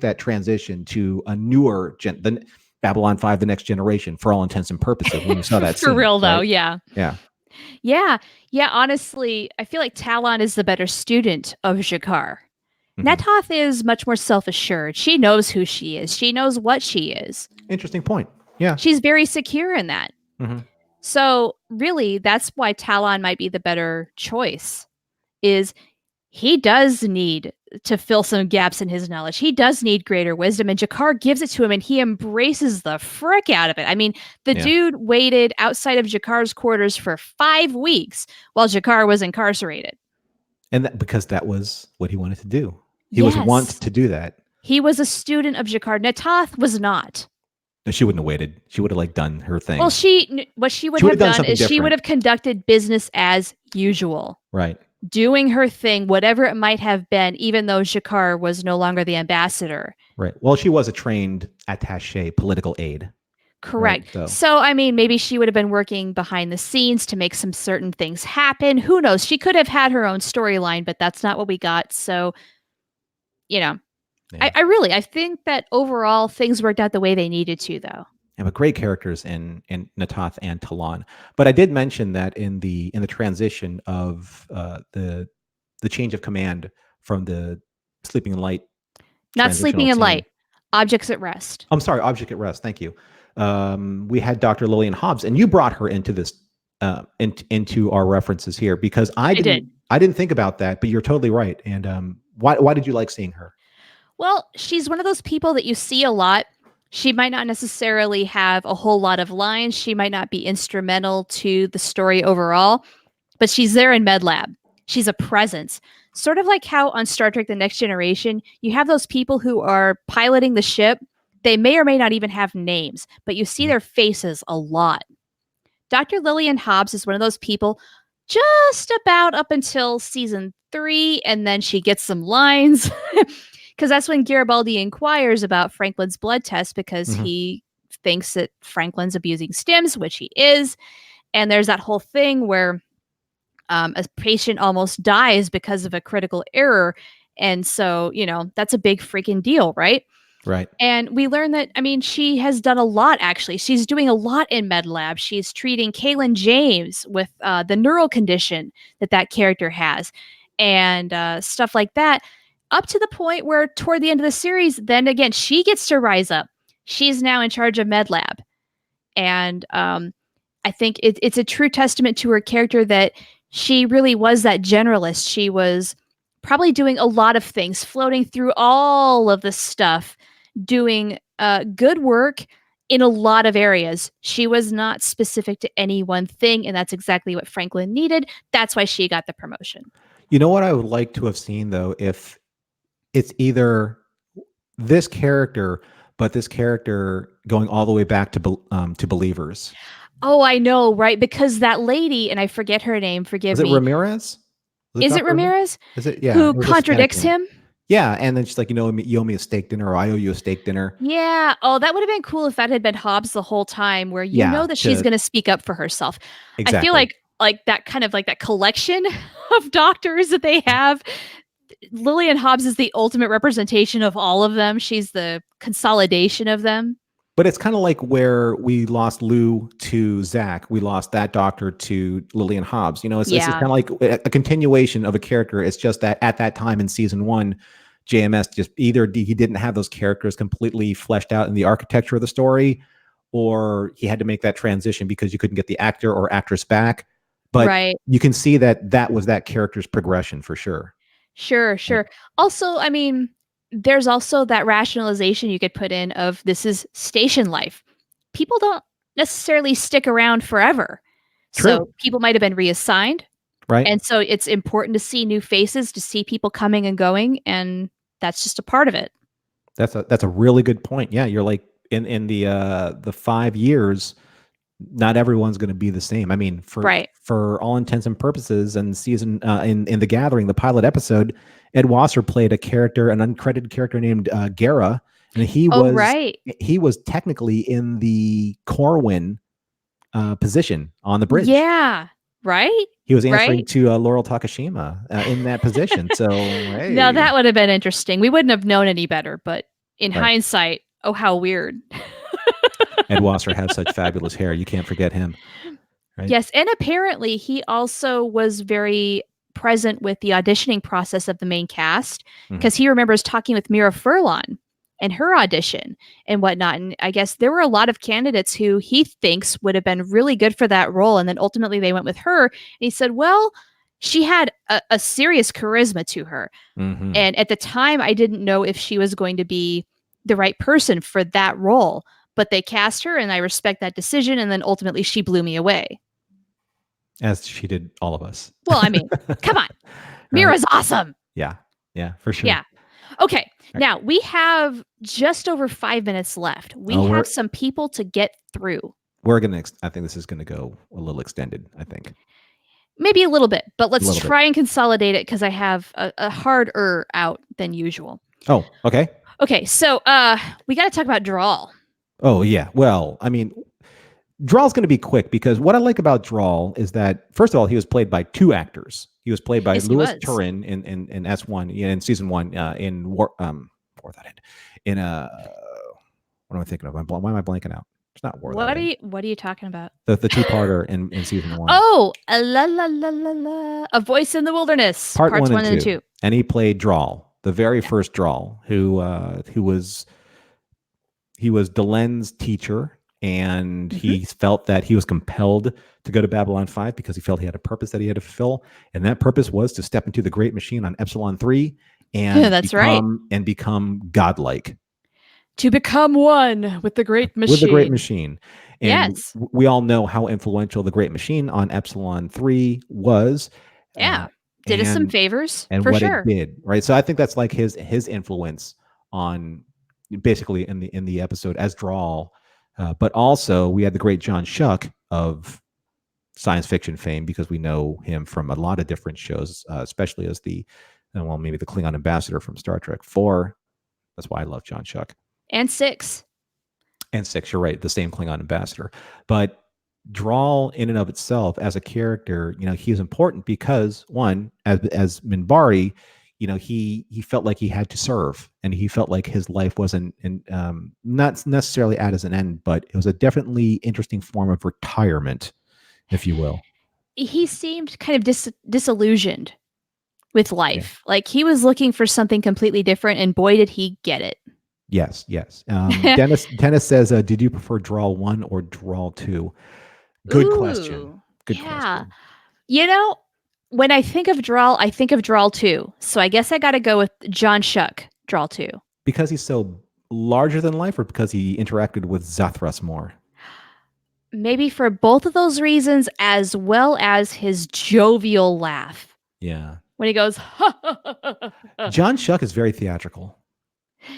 that transition to a newer the Babylon 5, the next generation, for all intents and purposes. When you saw that for scene, real, right? though, yeah. Honestly, I feel like Talon is the better student of Jakar. Mm-hmm. Natath is much more self-assured. She knows who she is. She knows what she is. Interesting point. Yeah, she's very secure in that. Mm-hmm. So really, that's why Talon might be the better choice. Is he does need to fill some gaps in his knowledge. He does need greater wisdom, and Jakar gives it to him, and he embraces the frick out of it. I mean, the Yeah. dude waited outside of Jakar's quarters for 5 weeks while Jakar was incarcerated. And because that was what he wanted to do. He was want Yes. to do that. He was a student of Jakar. Natath was not. No, she wouldn't have waited. She would have like done her thing. Well, what she would She would have have done done something is she different. would have conducted business as usual, Right. doing her thing, whatever it might have been, even though Jakar was no longer the ambassador. Right. Well, she was a trained attaché, political aide. Correct. Right, so, I mean, maybe she would have been working behind the scenes to make some certain things happen. Who knows? She could have had her own storyline, but that's not what we got. So, you know, yeah. I think that overall things worked out the way they needed to, though. Yeah, but great characters in Natath and Talon. But I did mention that in the transition of the change of command from the Sleeping in Light, Not sleeping in scene. light, objects at rest. I'm sorry, Object at Rest. Thank you. We had Dr. Lillian Hobbs, and you brought her into this into our references here because I didn't think about that, but you're totally right. And why did you like seeing her? Well, she's one of those people that you see a lot. She might not necessarily have a whole lot of lines. She might not be instrumental to the story overall, but she's there in MedLab. She's a presence. Sort of like how on Star Trek The Next Generation, you have those people who are piloting the ship. They may or may not even have names, but you see their faces a lot. Dr. Lillian Hobbs is one of those people just about up until season 3, and then she gets some lines. Because that's when Garibaldi inquires about Franklin's blood test because he thinks that Franklin's abusing stims, which he is. And there's that whole thing where a patient almost dies because of a critical error. And so, that's a big freaking deal, right? Right. And we learn that, I mean, she has done a lot, actually. She's doing a lot in MedLab. She's treating Kaylin James with the neural condition that character has and stuff like that. Up to the point where toward the end of the series, then again, she gets to rise up. She's now in charge of MedLab. And I think it's a true testament to her character that she really was that generalist. She was probably doing a lot of things, floating through all of this stuff, doing good work in a lot of areas. She was not specific to any one thing, and that's exactly what Franklin needed. That's why she got the promotion. You know what I would like to have seen, though, if it's either this character, but this character going all the way back to Believers. Oh, I know, right? Because that lady, and I forget her name, forgive me. Is it Ramirez? Is it Ramirez? Is it? Yeah. Who contradicts him? Yeah, and then she's like, you owe me a steak dinner, or I owe you a steak dinner. Yeah. Oh, that would have been cool if that had been Hobbs the whole time, where you know that she's going to speak up for herself. Exactly. I feel like that kind of like that collection of doctors that they have. Lillian Hobbs is the ultimate representation of all of them. She's the consolidation of them. But it's kind of like where we lost Lou to Zach. We lost that doctor to Lillian Hobbs. It's kind of like a continuation of a character. It's just that at that time in season 1, JMS just either he didn't have those characters completely fleshed out in the architecture of the story, or he had to make that transition because you couldn't get the actor or actress back. But you can see that was that character's progression for sure. Sure. Also, I mean, there's also that rationalization you could put in of this is station life. People don't necessarily stick around forever. True. So people might have been reassigned. Right. And so it's important to see new faces, to see people coming and going. And that's just a part of it. That's a really good point. Yeah. You're like in the 5 years, not everyone's going to be the same. I mean, for all intents and purposes, and season in The Gathering, the pilot episode, Ed Wasser played an uncredited character named Gara, and he was technically in the Corwin position on the bridge. Yeah, right. He was answering to Laurel Takashima in that position. So hey. Now that would have been interesting. We wouldn't have known any better, but in hindsight, oh how weird. Ed Wasser has such fabulous hair. You can't forget him. Right? Yes, and apparently he also was very present with the auditioning process of the main cast because he remembers talking with Mira Furlan and her audition and whatnot. And I guess there were a lot of candidates who he thinks would have been really good for that role. And then ultimately they went with her. And he said, well, she had a serious charisma to her. Mm-hmm. And at the time, I didn't know if she was going to be the right person for that role. But they cast her, and I respect that decision. And then ultimately, she blew me away. As she did all of us. Well, I mean, come on. Right? Mira's awesome. Yeah. Yeah, for sure. Yeah. Okay. Right. Now we have just over 5 minutes left. We Oh, have some people to get through. We're gonna. I think this is gonna go a little extended. I think Maybe a little bit, but let's little bit. try and consolidate it because I have a harder out than usual. Oh, okay. Okay, so we got to talk about Drawl. Oh yeah. Well, I mean, Drawl's going to be quick because what I like about Drawl is that first of all, he was played by two actors. He was played by Yes, he Louis was. Turin in S1 in season 1 in War that end in what am I thinking of? Why am I blanking out? It's not War. What are you talking about? The two-parter in season 1. Oh, la la la la la. A Voice in the Wilderness, Parts parts 1 and 2. And he played Drawl, the very first Drawl, who was Delen's teacher, and he felt that he was compelled to go to Babylon 5 because he felt he had a purpose that he had to fulfill, and that purpose was to step into the Great Machine on Epsilon 3 and become godlike. To become one with the Great Machine. With the Great Machine. And yes. We all know how influential the Great Machine on Epsilon 3 was. Yeah. Did us some favors, and for what sure. It did, right? So I think that's like his influence on basically in the episode as Drawl. But also we had the great John Schuck of science fiction fame because we know him from a lot of different shows, especially as maybe the Klingon ambassador from Star Trek 4. That's why I love John Schuck. And 6. You're right, the same Klingon ambassador. But Drawl in and of itself as a character, he is important because one, as Minbari, he felt like he had to serve, and he felt like his life wasn't not necessarily at an end, but it was a definitely interesting form of retirement, if you will. He seemed kind of disillusioned with life. Yeah. Like he was looking for something completely different, and boy, did he get it. Yes. Dennis says, did you prefer Drawl 1 or Drawl 2? Good question. Good question. When I think of Drawl, I think of Drawl 2. So I guess I got to go with John Schuck, Drawl 2. Because he's so larger than life, or because he interacted with Zathras more? Maybe for both of those reasons, as well as his jovial laugh. Yeah. When he goes, John Schuck is very theatrical.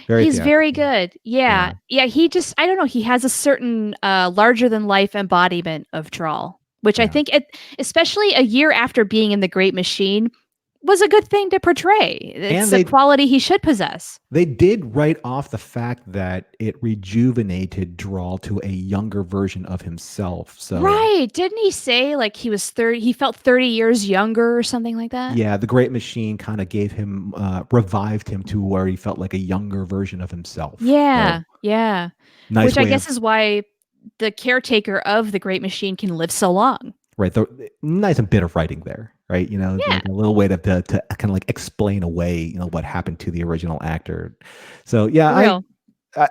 He's very good. Yeah. He just, I don't know. He has a certain larger than life embodiment of Drawl, which I think, especially a year after being in the Great Machine, was a good thing to portray. It's a quality he should possess. They did write off the fact that it rejuvenated Drawl to a younger version of himself. So right. Didn't he say like he was 30, he felt 30 years younger or something like that? Yeah, the Great Machine kind of gave him, revived him to where he felt like a younger version of himself. Yeah, yeah. Nice which I guess is why the caretaker of the Great Machine can live so long. Right. Nice bit of writing there, right? Like a little way to kind of like explain away, what happened to the original actor. So yeah,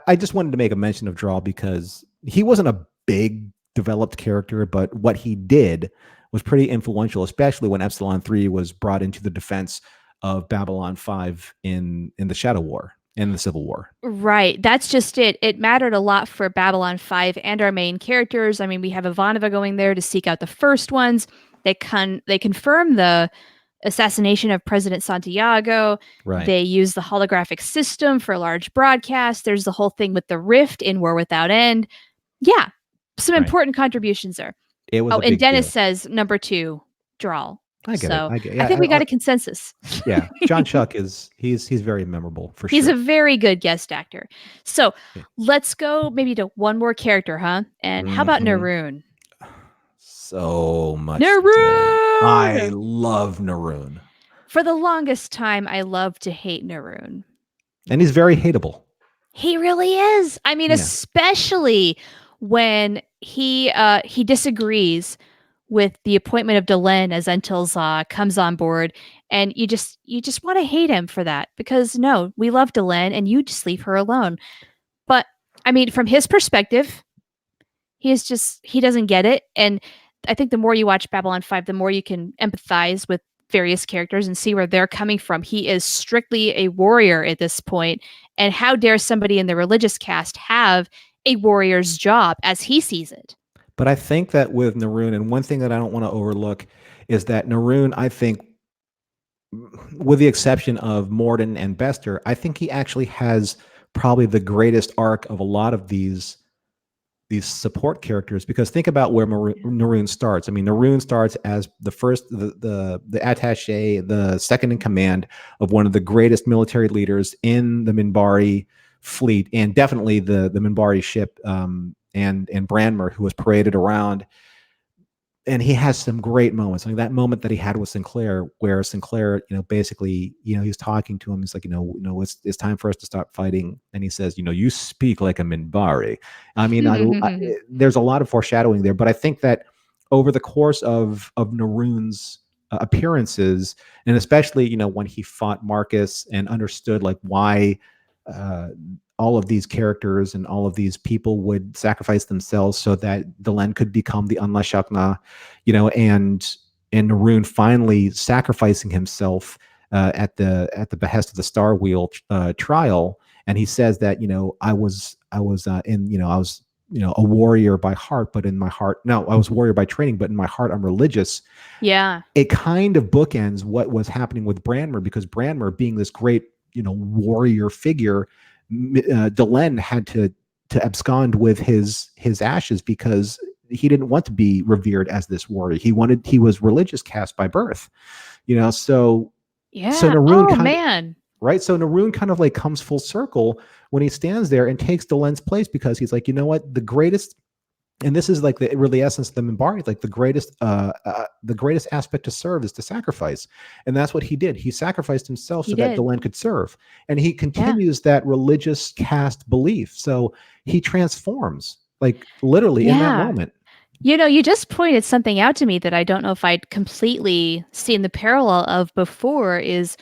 I just wanted to make a mention of Drawl because he wasn't a big developed character, but what he did was pretty influential, especially when Epsilon 3 was brought into the defense of Babylon 5 in the Shadow War. In the Civil War. Right. That's just it. It mattered a lot for Babylon 5 and our main characters. I mean, we have Ivanova going there to seek out the first ones. They confirm the assassination of President Santiago. Right. They use the holographic system for large broadcasts. There's the whole thing with the rift in War Without End. Yeah. Some important contributions there. It was and Dennis says number 2, Drawl. I get it. I think we got a consensus. Yeah, John Schuck he's very memorable for sure. He's a very good guest actor. So let's go maybe to one more character, huh? And how about Naroon? So much. Naroon! I love Naroon. For the longest time, I loved to hate Naroon. And he's very hateable. He really is. I mean, especially when he disagrees with the appointment of Delen as Entilza comes on board, and you just want to hate him for that because no, we love Delen and you just leave her alone. But I mean, from his perspective, he doesn't get it. And I think the more you watch Babylon 5, the more you can empathize with various characters and see where they're coming from. He is strictly a warrior at this point, and how dare somebody in the religious caste have a warrior's job as he sees it? But I think that with Naroon, and one thing that I don't want to overlook is that Naroon, I think, with the exception of Morden and Bester, I think he actually has probably the greatest arc of a lot of these support characters, because think about where Naroon starts. I mean, Naroon starts as the first, the attaché, the second in command of one of the greatest military leaders in the Minbari fleet, and definitely the Minbari ship, and Branmer, who was paraded around. And he has some great moments. Like that moment that he had with Sinclair, where Sinclair, basically, he's talking to him. He's like, it's time for us to stop fighting. And he says, you speak like a Minbari. I mean, there's a lot of foreshadowing there, but I think that over the course of Naroon's appearances, and especially, when he fought Marcus and understood like why all of these characters and all of these people would sacrifice themselves so that Delenn could become the Anlashakna, and Naroon finally sacrificing himself at the behest of the Star Wheel trial. And he says that, I was a warrior by heart, but in my heart, no, I was a warrior by training, but in my heart, I'm religious. Yeah. It kind of bookends what was happening with Branmer, because Branmer, being this great, warrior figure, Delenn had to abscond with his ashes because he didn't want to be revered as this warrior. He was religious caste by birth, so Yeah. Naroon man. Right. So Naroon kind of like comes full circle when he stands there and takes Delenn's place, because he's like, you know what, the greatest, and this is like the really essence of the Minbari, like the greatest aspect to serve is to sacrifice. And that's what he did. He sacrificed himself so that Delenn could serve. And he continues that religious caste belief. So he transforms, like literally in that moment. You just pointed something out to me that I don't know if I'd completely seen the parallel of before, is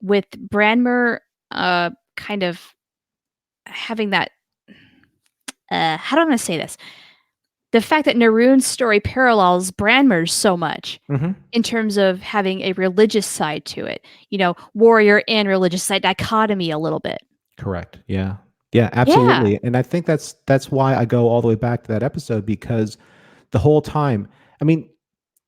with Branmer kind of having that, how do I want to say this? The fact that Naroon's story parallels Branmer's so much in terms of having a religious side to it, warrior and religious side dichotomy a little bit. Correct. Yeah. Yeah, absolutely. Yeah. And I think that's why I go all the way back to that episode, because the whole time, I mean,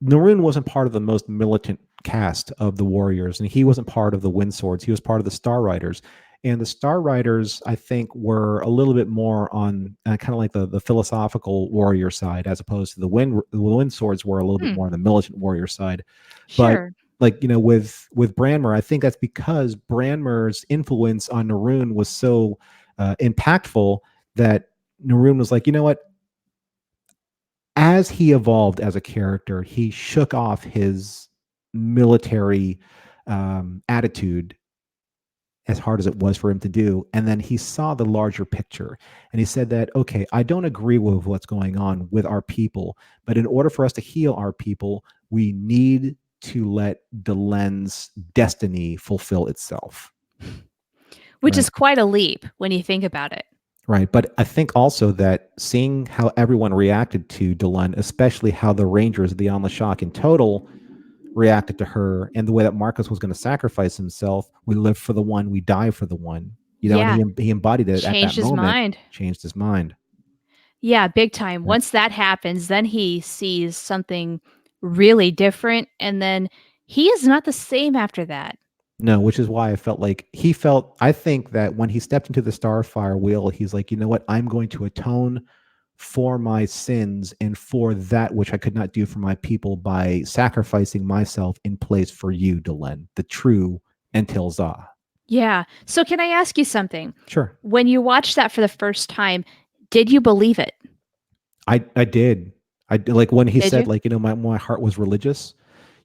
Naroon wasn't part of the most militant cast of the warriors, and he wasn't part of the Windswords. He was part of the Star Riders. And the Star Riders, I think, were a little bit more on kind of like the philosophical warrior side, as opposed to the Windswords were a little bit more on the militant warrior side. Sure. But like, with Branmer, I think that's because Branmer's influence on Naroon was so impactful that Naroon was like, you know what? As he evolved as a character, he shook off his military attitude, as hard as it was for him to do. And then he saw the larger picture, and he said that, okay, I don't agree with what's going on with our people, but in order for us to heal our people, we need to let Delenn's destiny fulfill itself. Which is quite a leap when you think about it. Right. But I think also that seeing how everyone reacted to Delenn, especially how the Rangers, the Anlashak in total, reacted to her, and the way that Marcus was going to sacrifice himself, we live for the one, we die for the one. And he embodied it Changed at that moment. Mind. Changed his mind. Yeah, big time. Right. Once that happens, then he sees something really different, and then he is not the same after that. No, which is why I think that when he stepped into the Starfire wheel, he's like, you know what, I'm going to atone for my sins and for that which I could not do for my people by sacrificing myself in place for you, Delenn, the true Entil-Za. Yeah. So can I ask you something? Sure. When you watched that for the first time, did you believe it? I did. Like when he said, like, my heart was religious,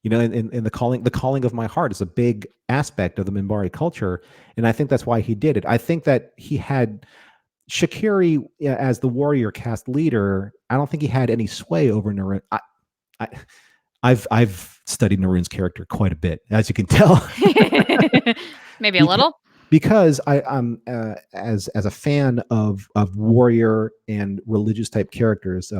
and the calling of my heart is a big aspect of the Minbari culture. And I think that's why he did it. I think that he had Shakiri as the warrior caste leader. I don't think he had any sway over Naroon. I've studied Naroon's character quite a bit, as you can tell. Maybe a little. Because I'm as a fan of warrior and religious type characters.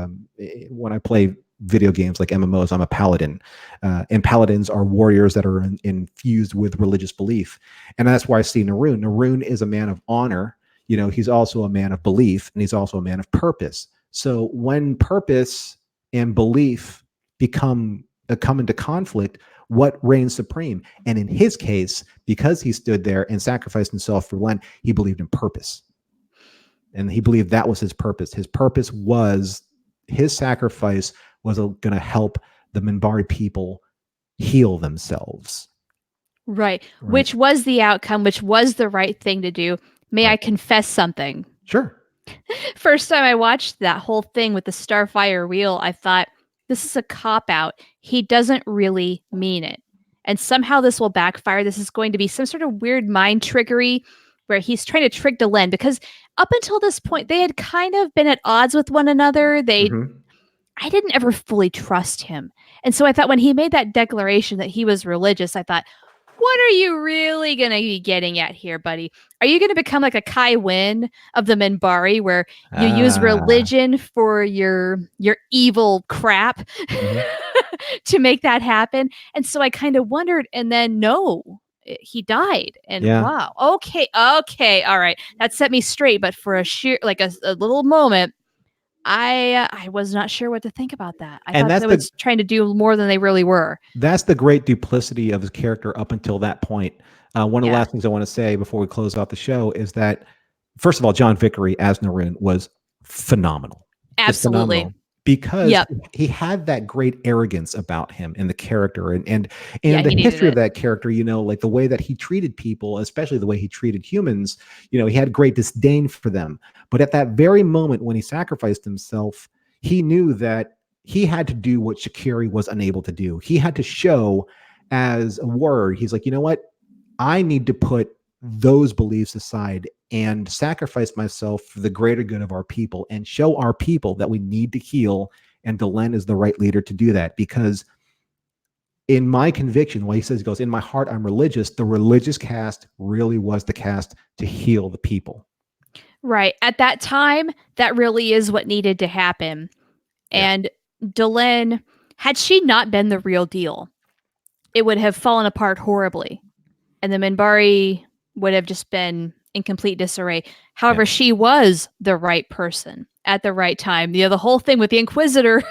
When I play video games like MMOs. I'm a paladin, and paladins are warriors that are infused with religious belief, and that's why I see Naroon. Naroon is a man of honor. He's also a man of belief, and he's also a man of purpose. So when purpose and belief come into conflict, what reigns supreme? And in his case, because he stood there and sacrificed himself for Len, he believed in purpose. And he believed that was his purpose. His purpose was, his sacrifice was going to help the Minbari people heal themselves. Right. Which was the outcome, which was the right thing to do. May I confess something? Sure. First time I watched that whole thing with the Starfire wheel, I thought, this is a cop-out. He doesn't really mean it. And somehow this will backfire. This is going to be some sort of weird mind trickery where he's trying to trick Delenn, because up until this point, they had kind of been at odds with one another. I didn't ever fully trust him. And so I thought when he made that declaration that he was religious, I thought, what are you really going to be getting at here, buddy? Are you going to become like a Kai Wynn of the Minbari, where you use religion for your evil crap to make that happen? And so I kind of wondered, and then no, he died. And wow, okay, all right, that set me straight. But for a little moment, I was not sure what to think about that. I thought they was trying to do more than they really were. That's the great duplicity of his character up until that point. One of the last things I want to say before we close out the show is that, first of all, John Vickery as Naroon was phenomenal. Absolutely. Phenomenal, because he had that great arrogance about him and the character and the history of that character, like the way that he treated people, especially the way he treated humans, he had great disdain for them. But at that very moment when he sacrificed himself, he knew that he had to do what Shakiri was unable to do. He had to show as a warrior, he's like, you know what? I need to put those beliefs aside and sacrifice myself for the greater good of our people and show our people that we need to heal. And Delenn is the right leader to do that, because in my conviction, he goes, in my heart, I'm religious. The religious caste really was the caste to heal the people. Right. At that time, that really is what needed to happen. And Delenn, had she not been the real deal, it would have fallen apart horribly. And the Minbari would have just been in complete disarray. However, she was the right person at the right time. The whole thing with the Inquisitor,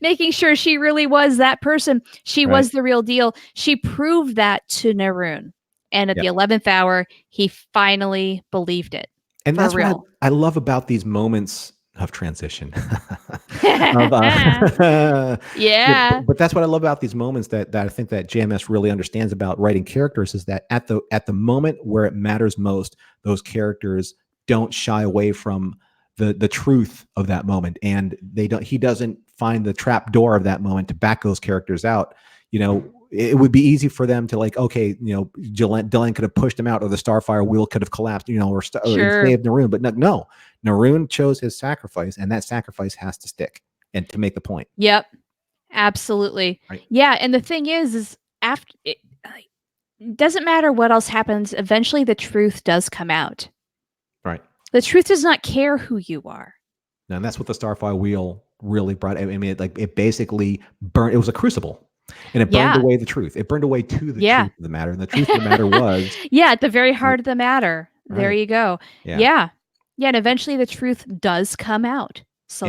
making sure she really was that person. She was the real deal. She proved that to Naroon. And at the 11th hour, he finally believed it. And that's what I love about these moments of transition. But that's what I love about these moments that I think that JMS really understands about writing characters, is that at the moment where it matters most, those characters don't shy away from the truth of that moment, and he doesn't find the trap door of that moment to back those characters out. It would be easy for them to Delenn could have pushed him out, or the Starfire wheel could have collapsed, or saved Naroon. But no, Naroon chose his sacrifice, and that sacrifice has to stick and to make the point. Yep, absolutely. Right. Yeah, and the thing is after it doesn't matter what else happens. Eventually, the truth does come out. Right. The truth does not care who you are. And that's what the Starfire wheel really brought. I mean, it basically burned. It was a crucible. And it burned away the truth. It burned away to the truth of the matter. And the truth of the matter was... at the very heart of the matter. Right. There you go. Yeah. And eventually the truth does come out. So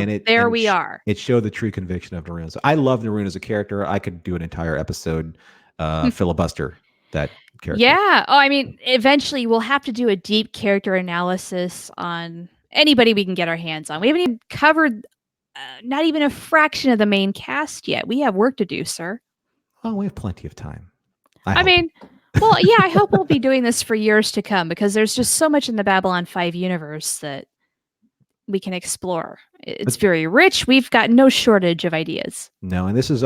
we are. It showed the true conviction of Naroon. So I love Naroon as a character. I could do an entire episode filibuster that character. Yeah. Oh, I mean, eventually we'll have to do a deep character analysis on anybody we can get our hands on. We haven't even covered not even a fraction of the main cast yet. We have work to do, sir. Oh, we have plenty of time. I hope we'll be doing this for years to come, because there's just so much in the Babylon 5 universe that we can explore. It's very rich. We've got no shortage of ideas. No, and this is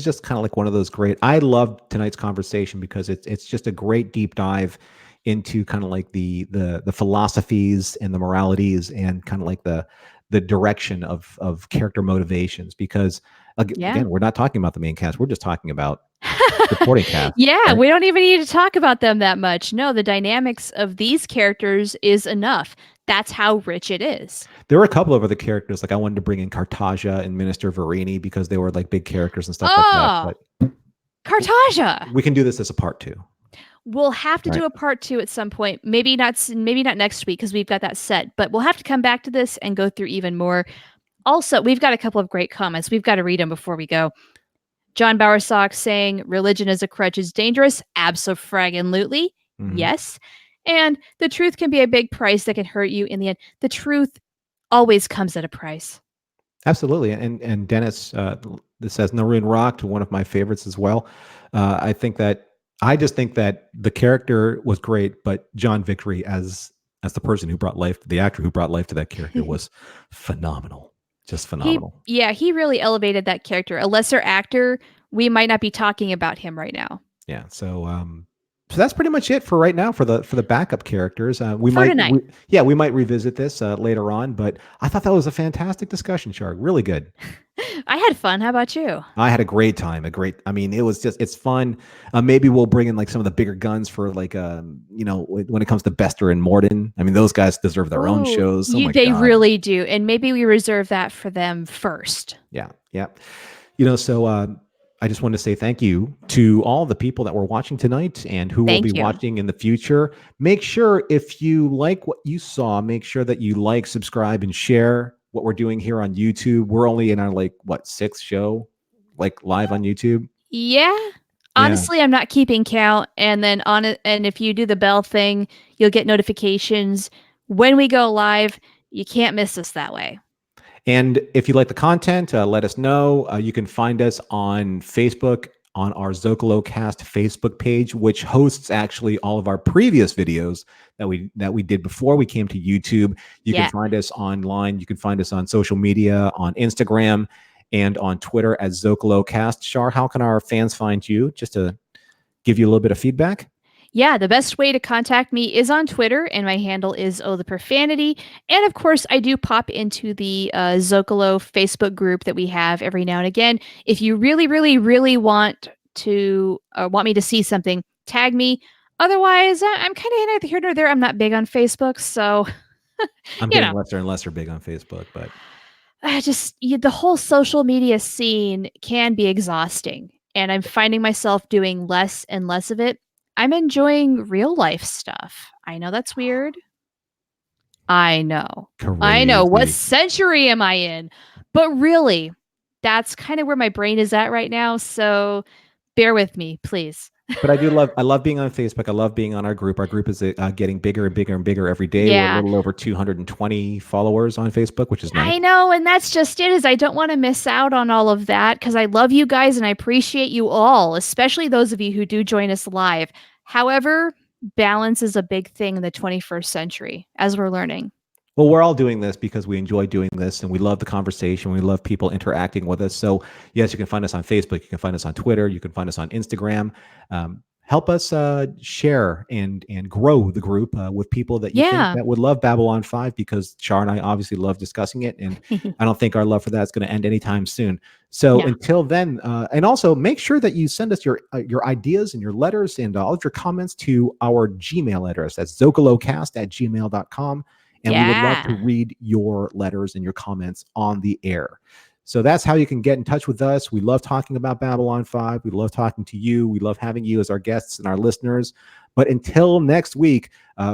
just kind of like one of those great. I love tonight's conversation because it's just a great deep dive into kind of like the philosophies and the moralities and kind of like the direction of character motivations, because again, we're not talking about the main cast. We're just talking about supporting cast. Right? We don't even need to talk about them that much. No, the dynamics of these characters is enough. That's how rich it is. There were a couple of other characters, like I wanted to bring in Cartagia and Minister Verini because they were like big characters and stuff like that. Oh, But Cartagia. we can do this as a part 2. We'll have to Right. do a part 2 at some point. Maybe not. Maybe not next week because we've got that set. But we'll have to come back to this and go through even more. Also, we've got a couple of great comments. We've got to read them before we go. John Bowersock saying religion as a crutch is dangerous. Abso-fraggin-lutely. Mhm. Yes. And the truth can be a big price that can hurt you in the end. The truth always comes at a price. Absolutely. And Dennis, this says Noreen Rocked, one of my favorites as well. I just think that the character was great, but John Victory as the person who brought life, the actor who brought life to that character was phenomenal. Just phenomenal. He really elevated that character. A lesser actor, we might not be talking about him right now. Yeah. So that's pretty much it for right now for the backup characters. We might revisit this later on, but I thought that was a fantastic discussion, Char. Really good. I had fun. How about you? I had a great time. It's fun. Maybe we'll bring in like some of the bigger guns for like, when it comes to Bester and Morden. I mean, those guys deserve their own shows. They really do. And maybe we reserve that for them first. Yeah. Yeah. So I just want to say thank you to all the people that were watching tonight and who will be watching in the future. Make sure if you like what you saw, make sure that you like, subscribe, and share what we're doing here on YouTube. We're only in our 6th show, live on YouTube. Yeah. Honestly, I'm not keeping count. And then and if you do the bell thing, you'll get notifications when we go live. You can't miss us that way. And if you like the content, let us know. You can find us on Facebook on our ZócaloCast Facebook page, which hosts actually all of our previous videos that we did before we came to YouTube. You can find us online. You can find us on social media, on Instagram, and on Twitter as ZócaloCast. Char, how can our fans find you? Just to give you a little bit of feedback. Yeah, the best way to contact me is on Twitter, and my handle is the Profanity. And of course, I do pop into the Zócalo Facebook group that we have every now and again. If you really, really, really want me to see something, tag me. Otherwise, I'm kind of neither here nor there. I'm not big on Facebook, so I'm getting lesser and lesser big on Facebook, but the whole social media scene can be exhausting, and I'm finding myself doing less and less of it. I'm enjoying real life stuff. I know that's weird. I know. Crazy. I know. What century am I in? But really, that's kind of where my brain is at right now. So bear with me, please. But I love being on Facebook. I love being on our group. Our group is getting bigger and bigger and bigger every day. Yeah. We're a little over 220 followers on Facebook, which is nice. I know, and that's just it. Is I don't want to miss out on all of that because I love you guys and I appreciate you all, especially those of you who do join us live. However, balance is a big thing in the 21st century, as we're learning. Well, we're all doing this because we enjoy doing this and we love the conversation. We love people interacting with us. So yes, you can find us on Facebook. You can find us on Twitter. You can find us on Instagram. Help us share and grow the group with people that you think that would love Babylon 5, because Char and I obviously love discussing it. And I don't think our love for that is going to end anytime soon. So until then, and also make sure that you send us your ideas and your letters and all of your comments to our Gmail address. That's zocalocast@gmail.com. And we would love to read your letters and your comments on the air. So that's how you can get in touch with us. We love talking about Babylon 5. We love talking to you. We love having you as our guests and our listeners. But until next week,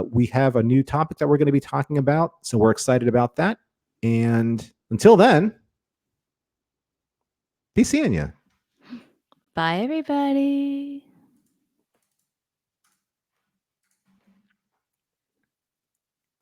we have a new topic that we're going to be talking about. So we're excited about that. And until then, be seeing you. Bye, everybody.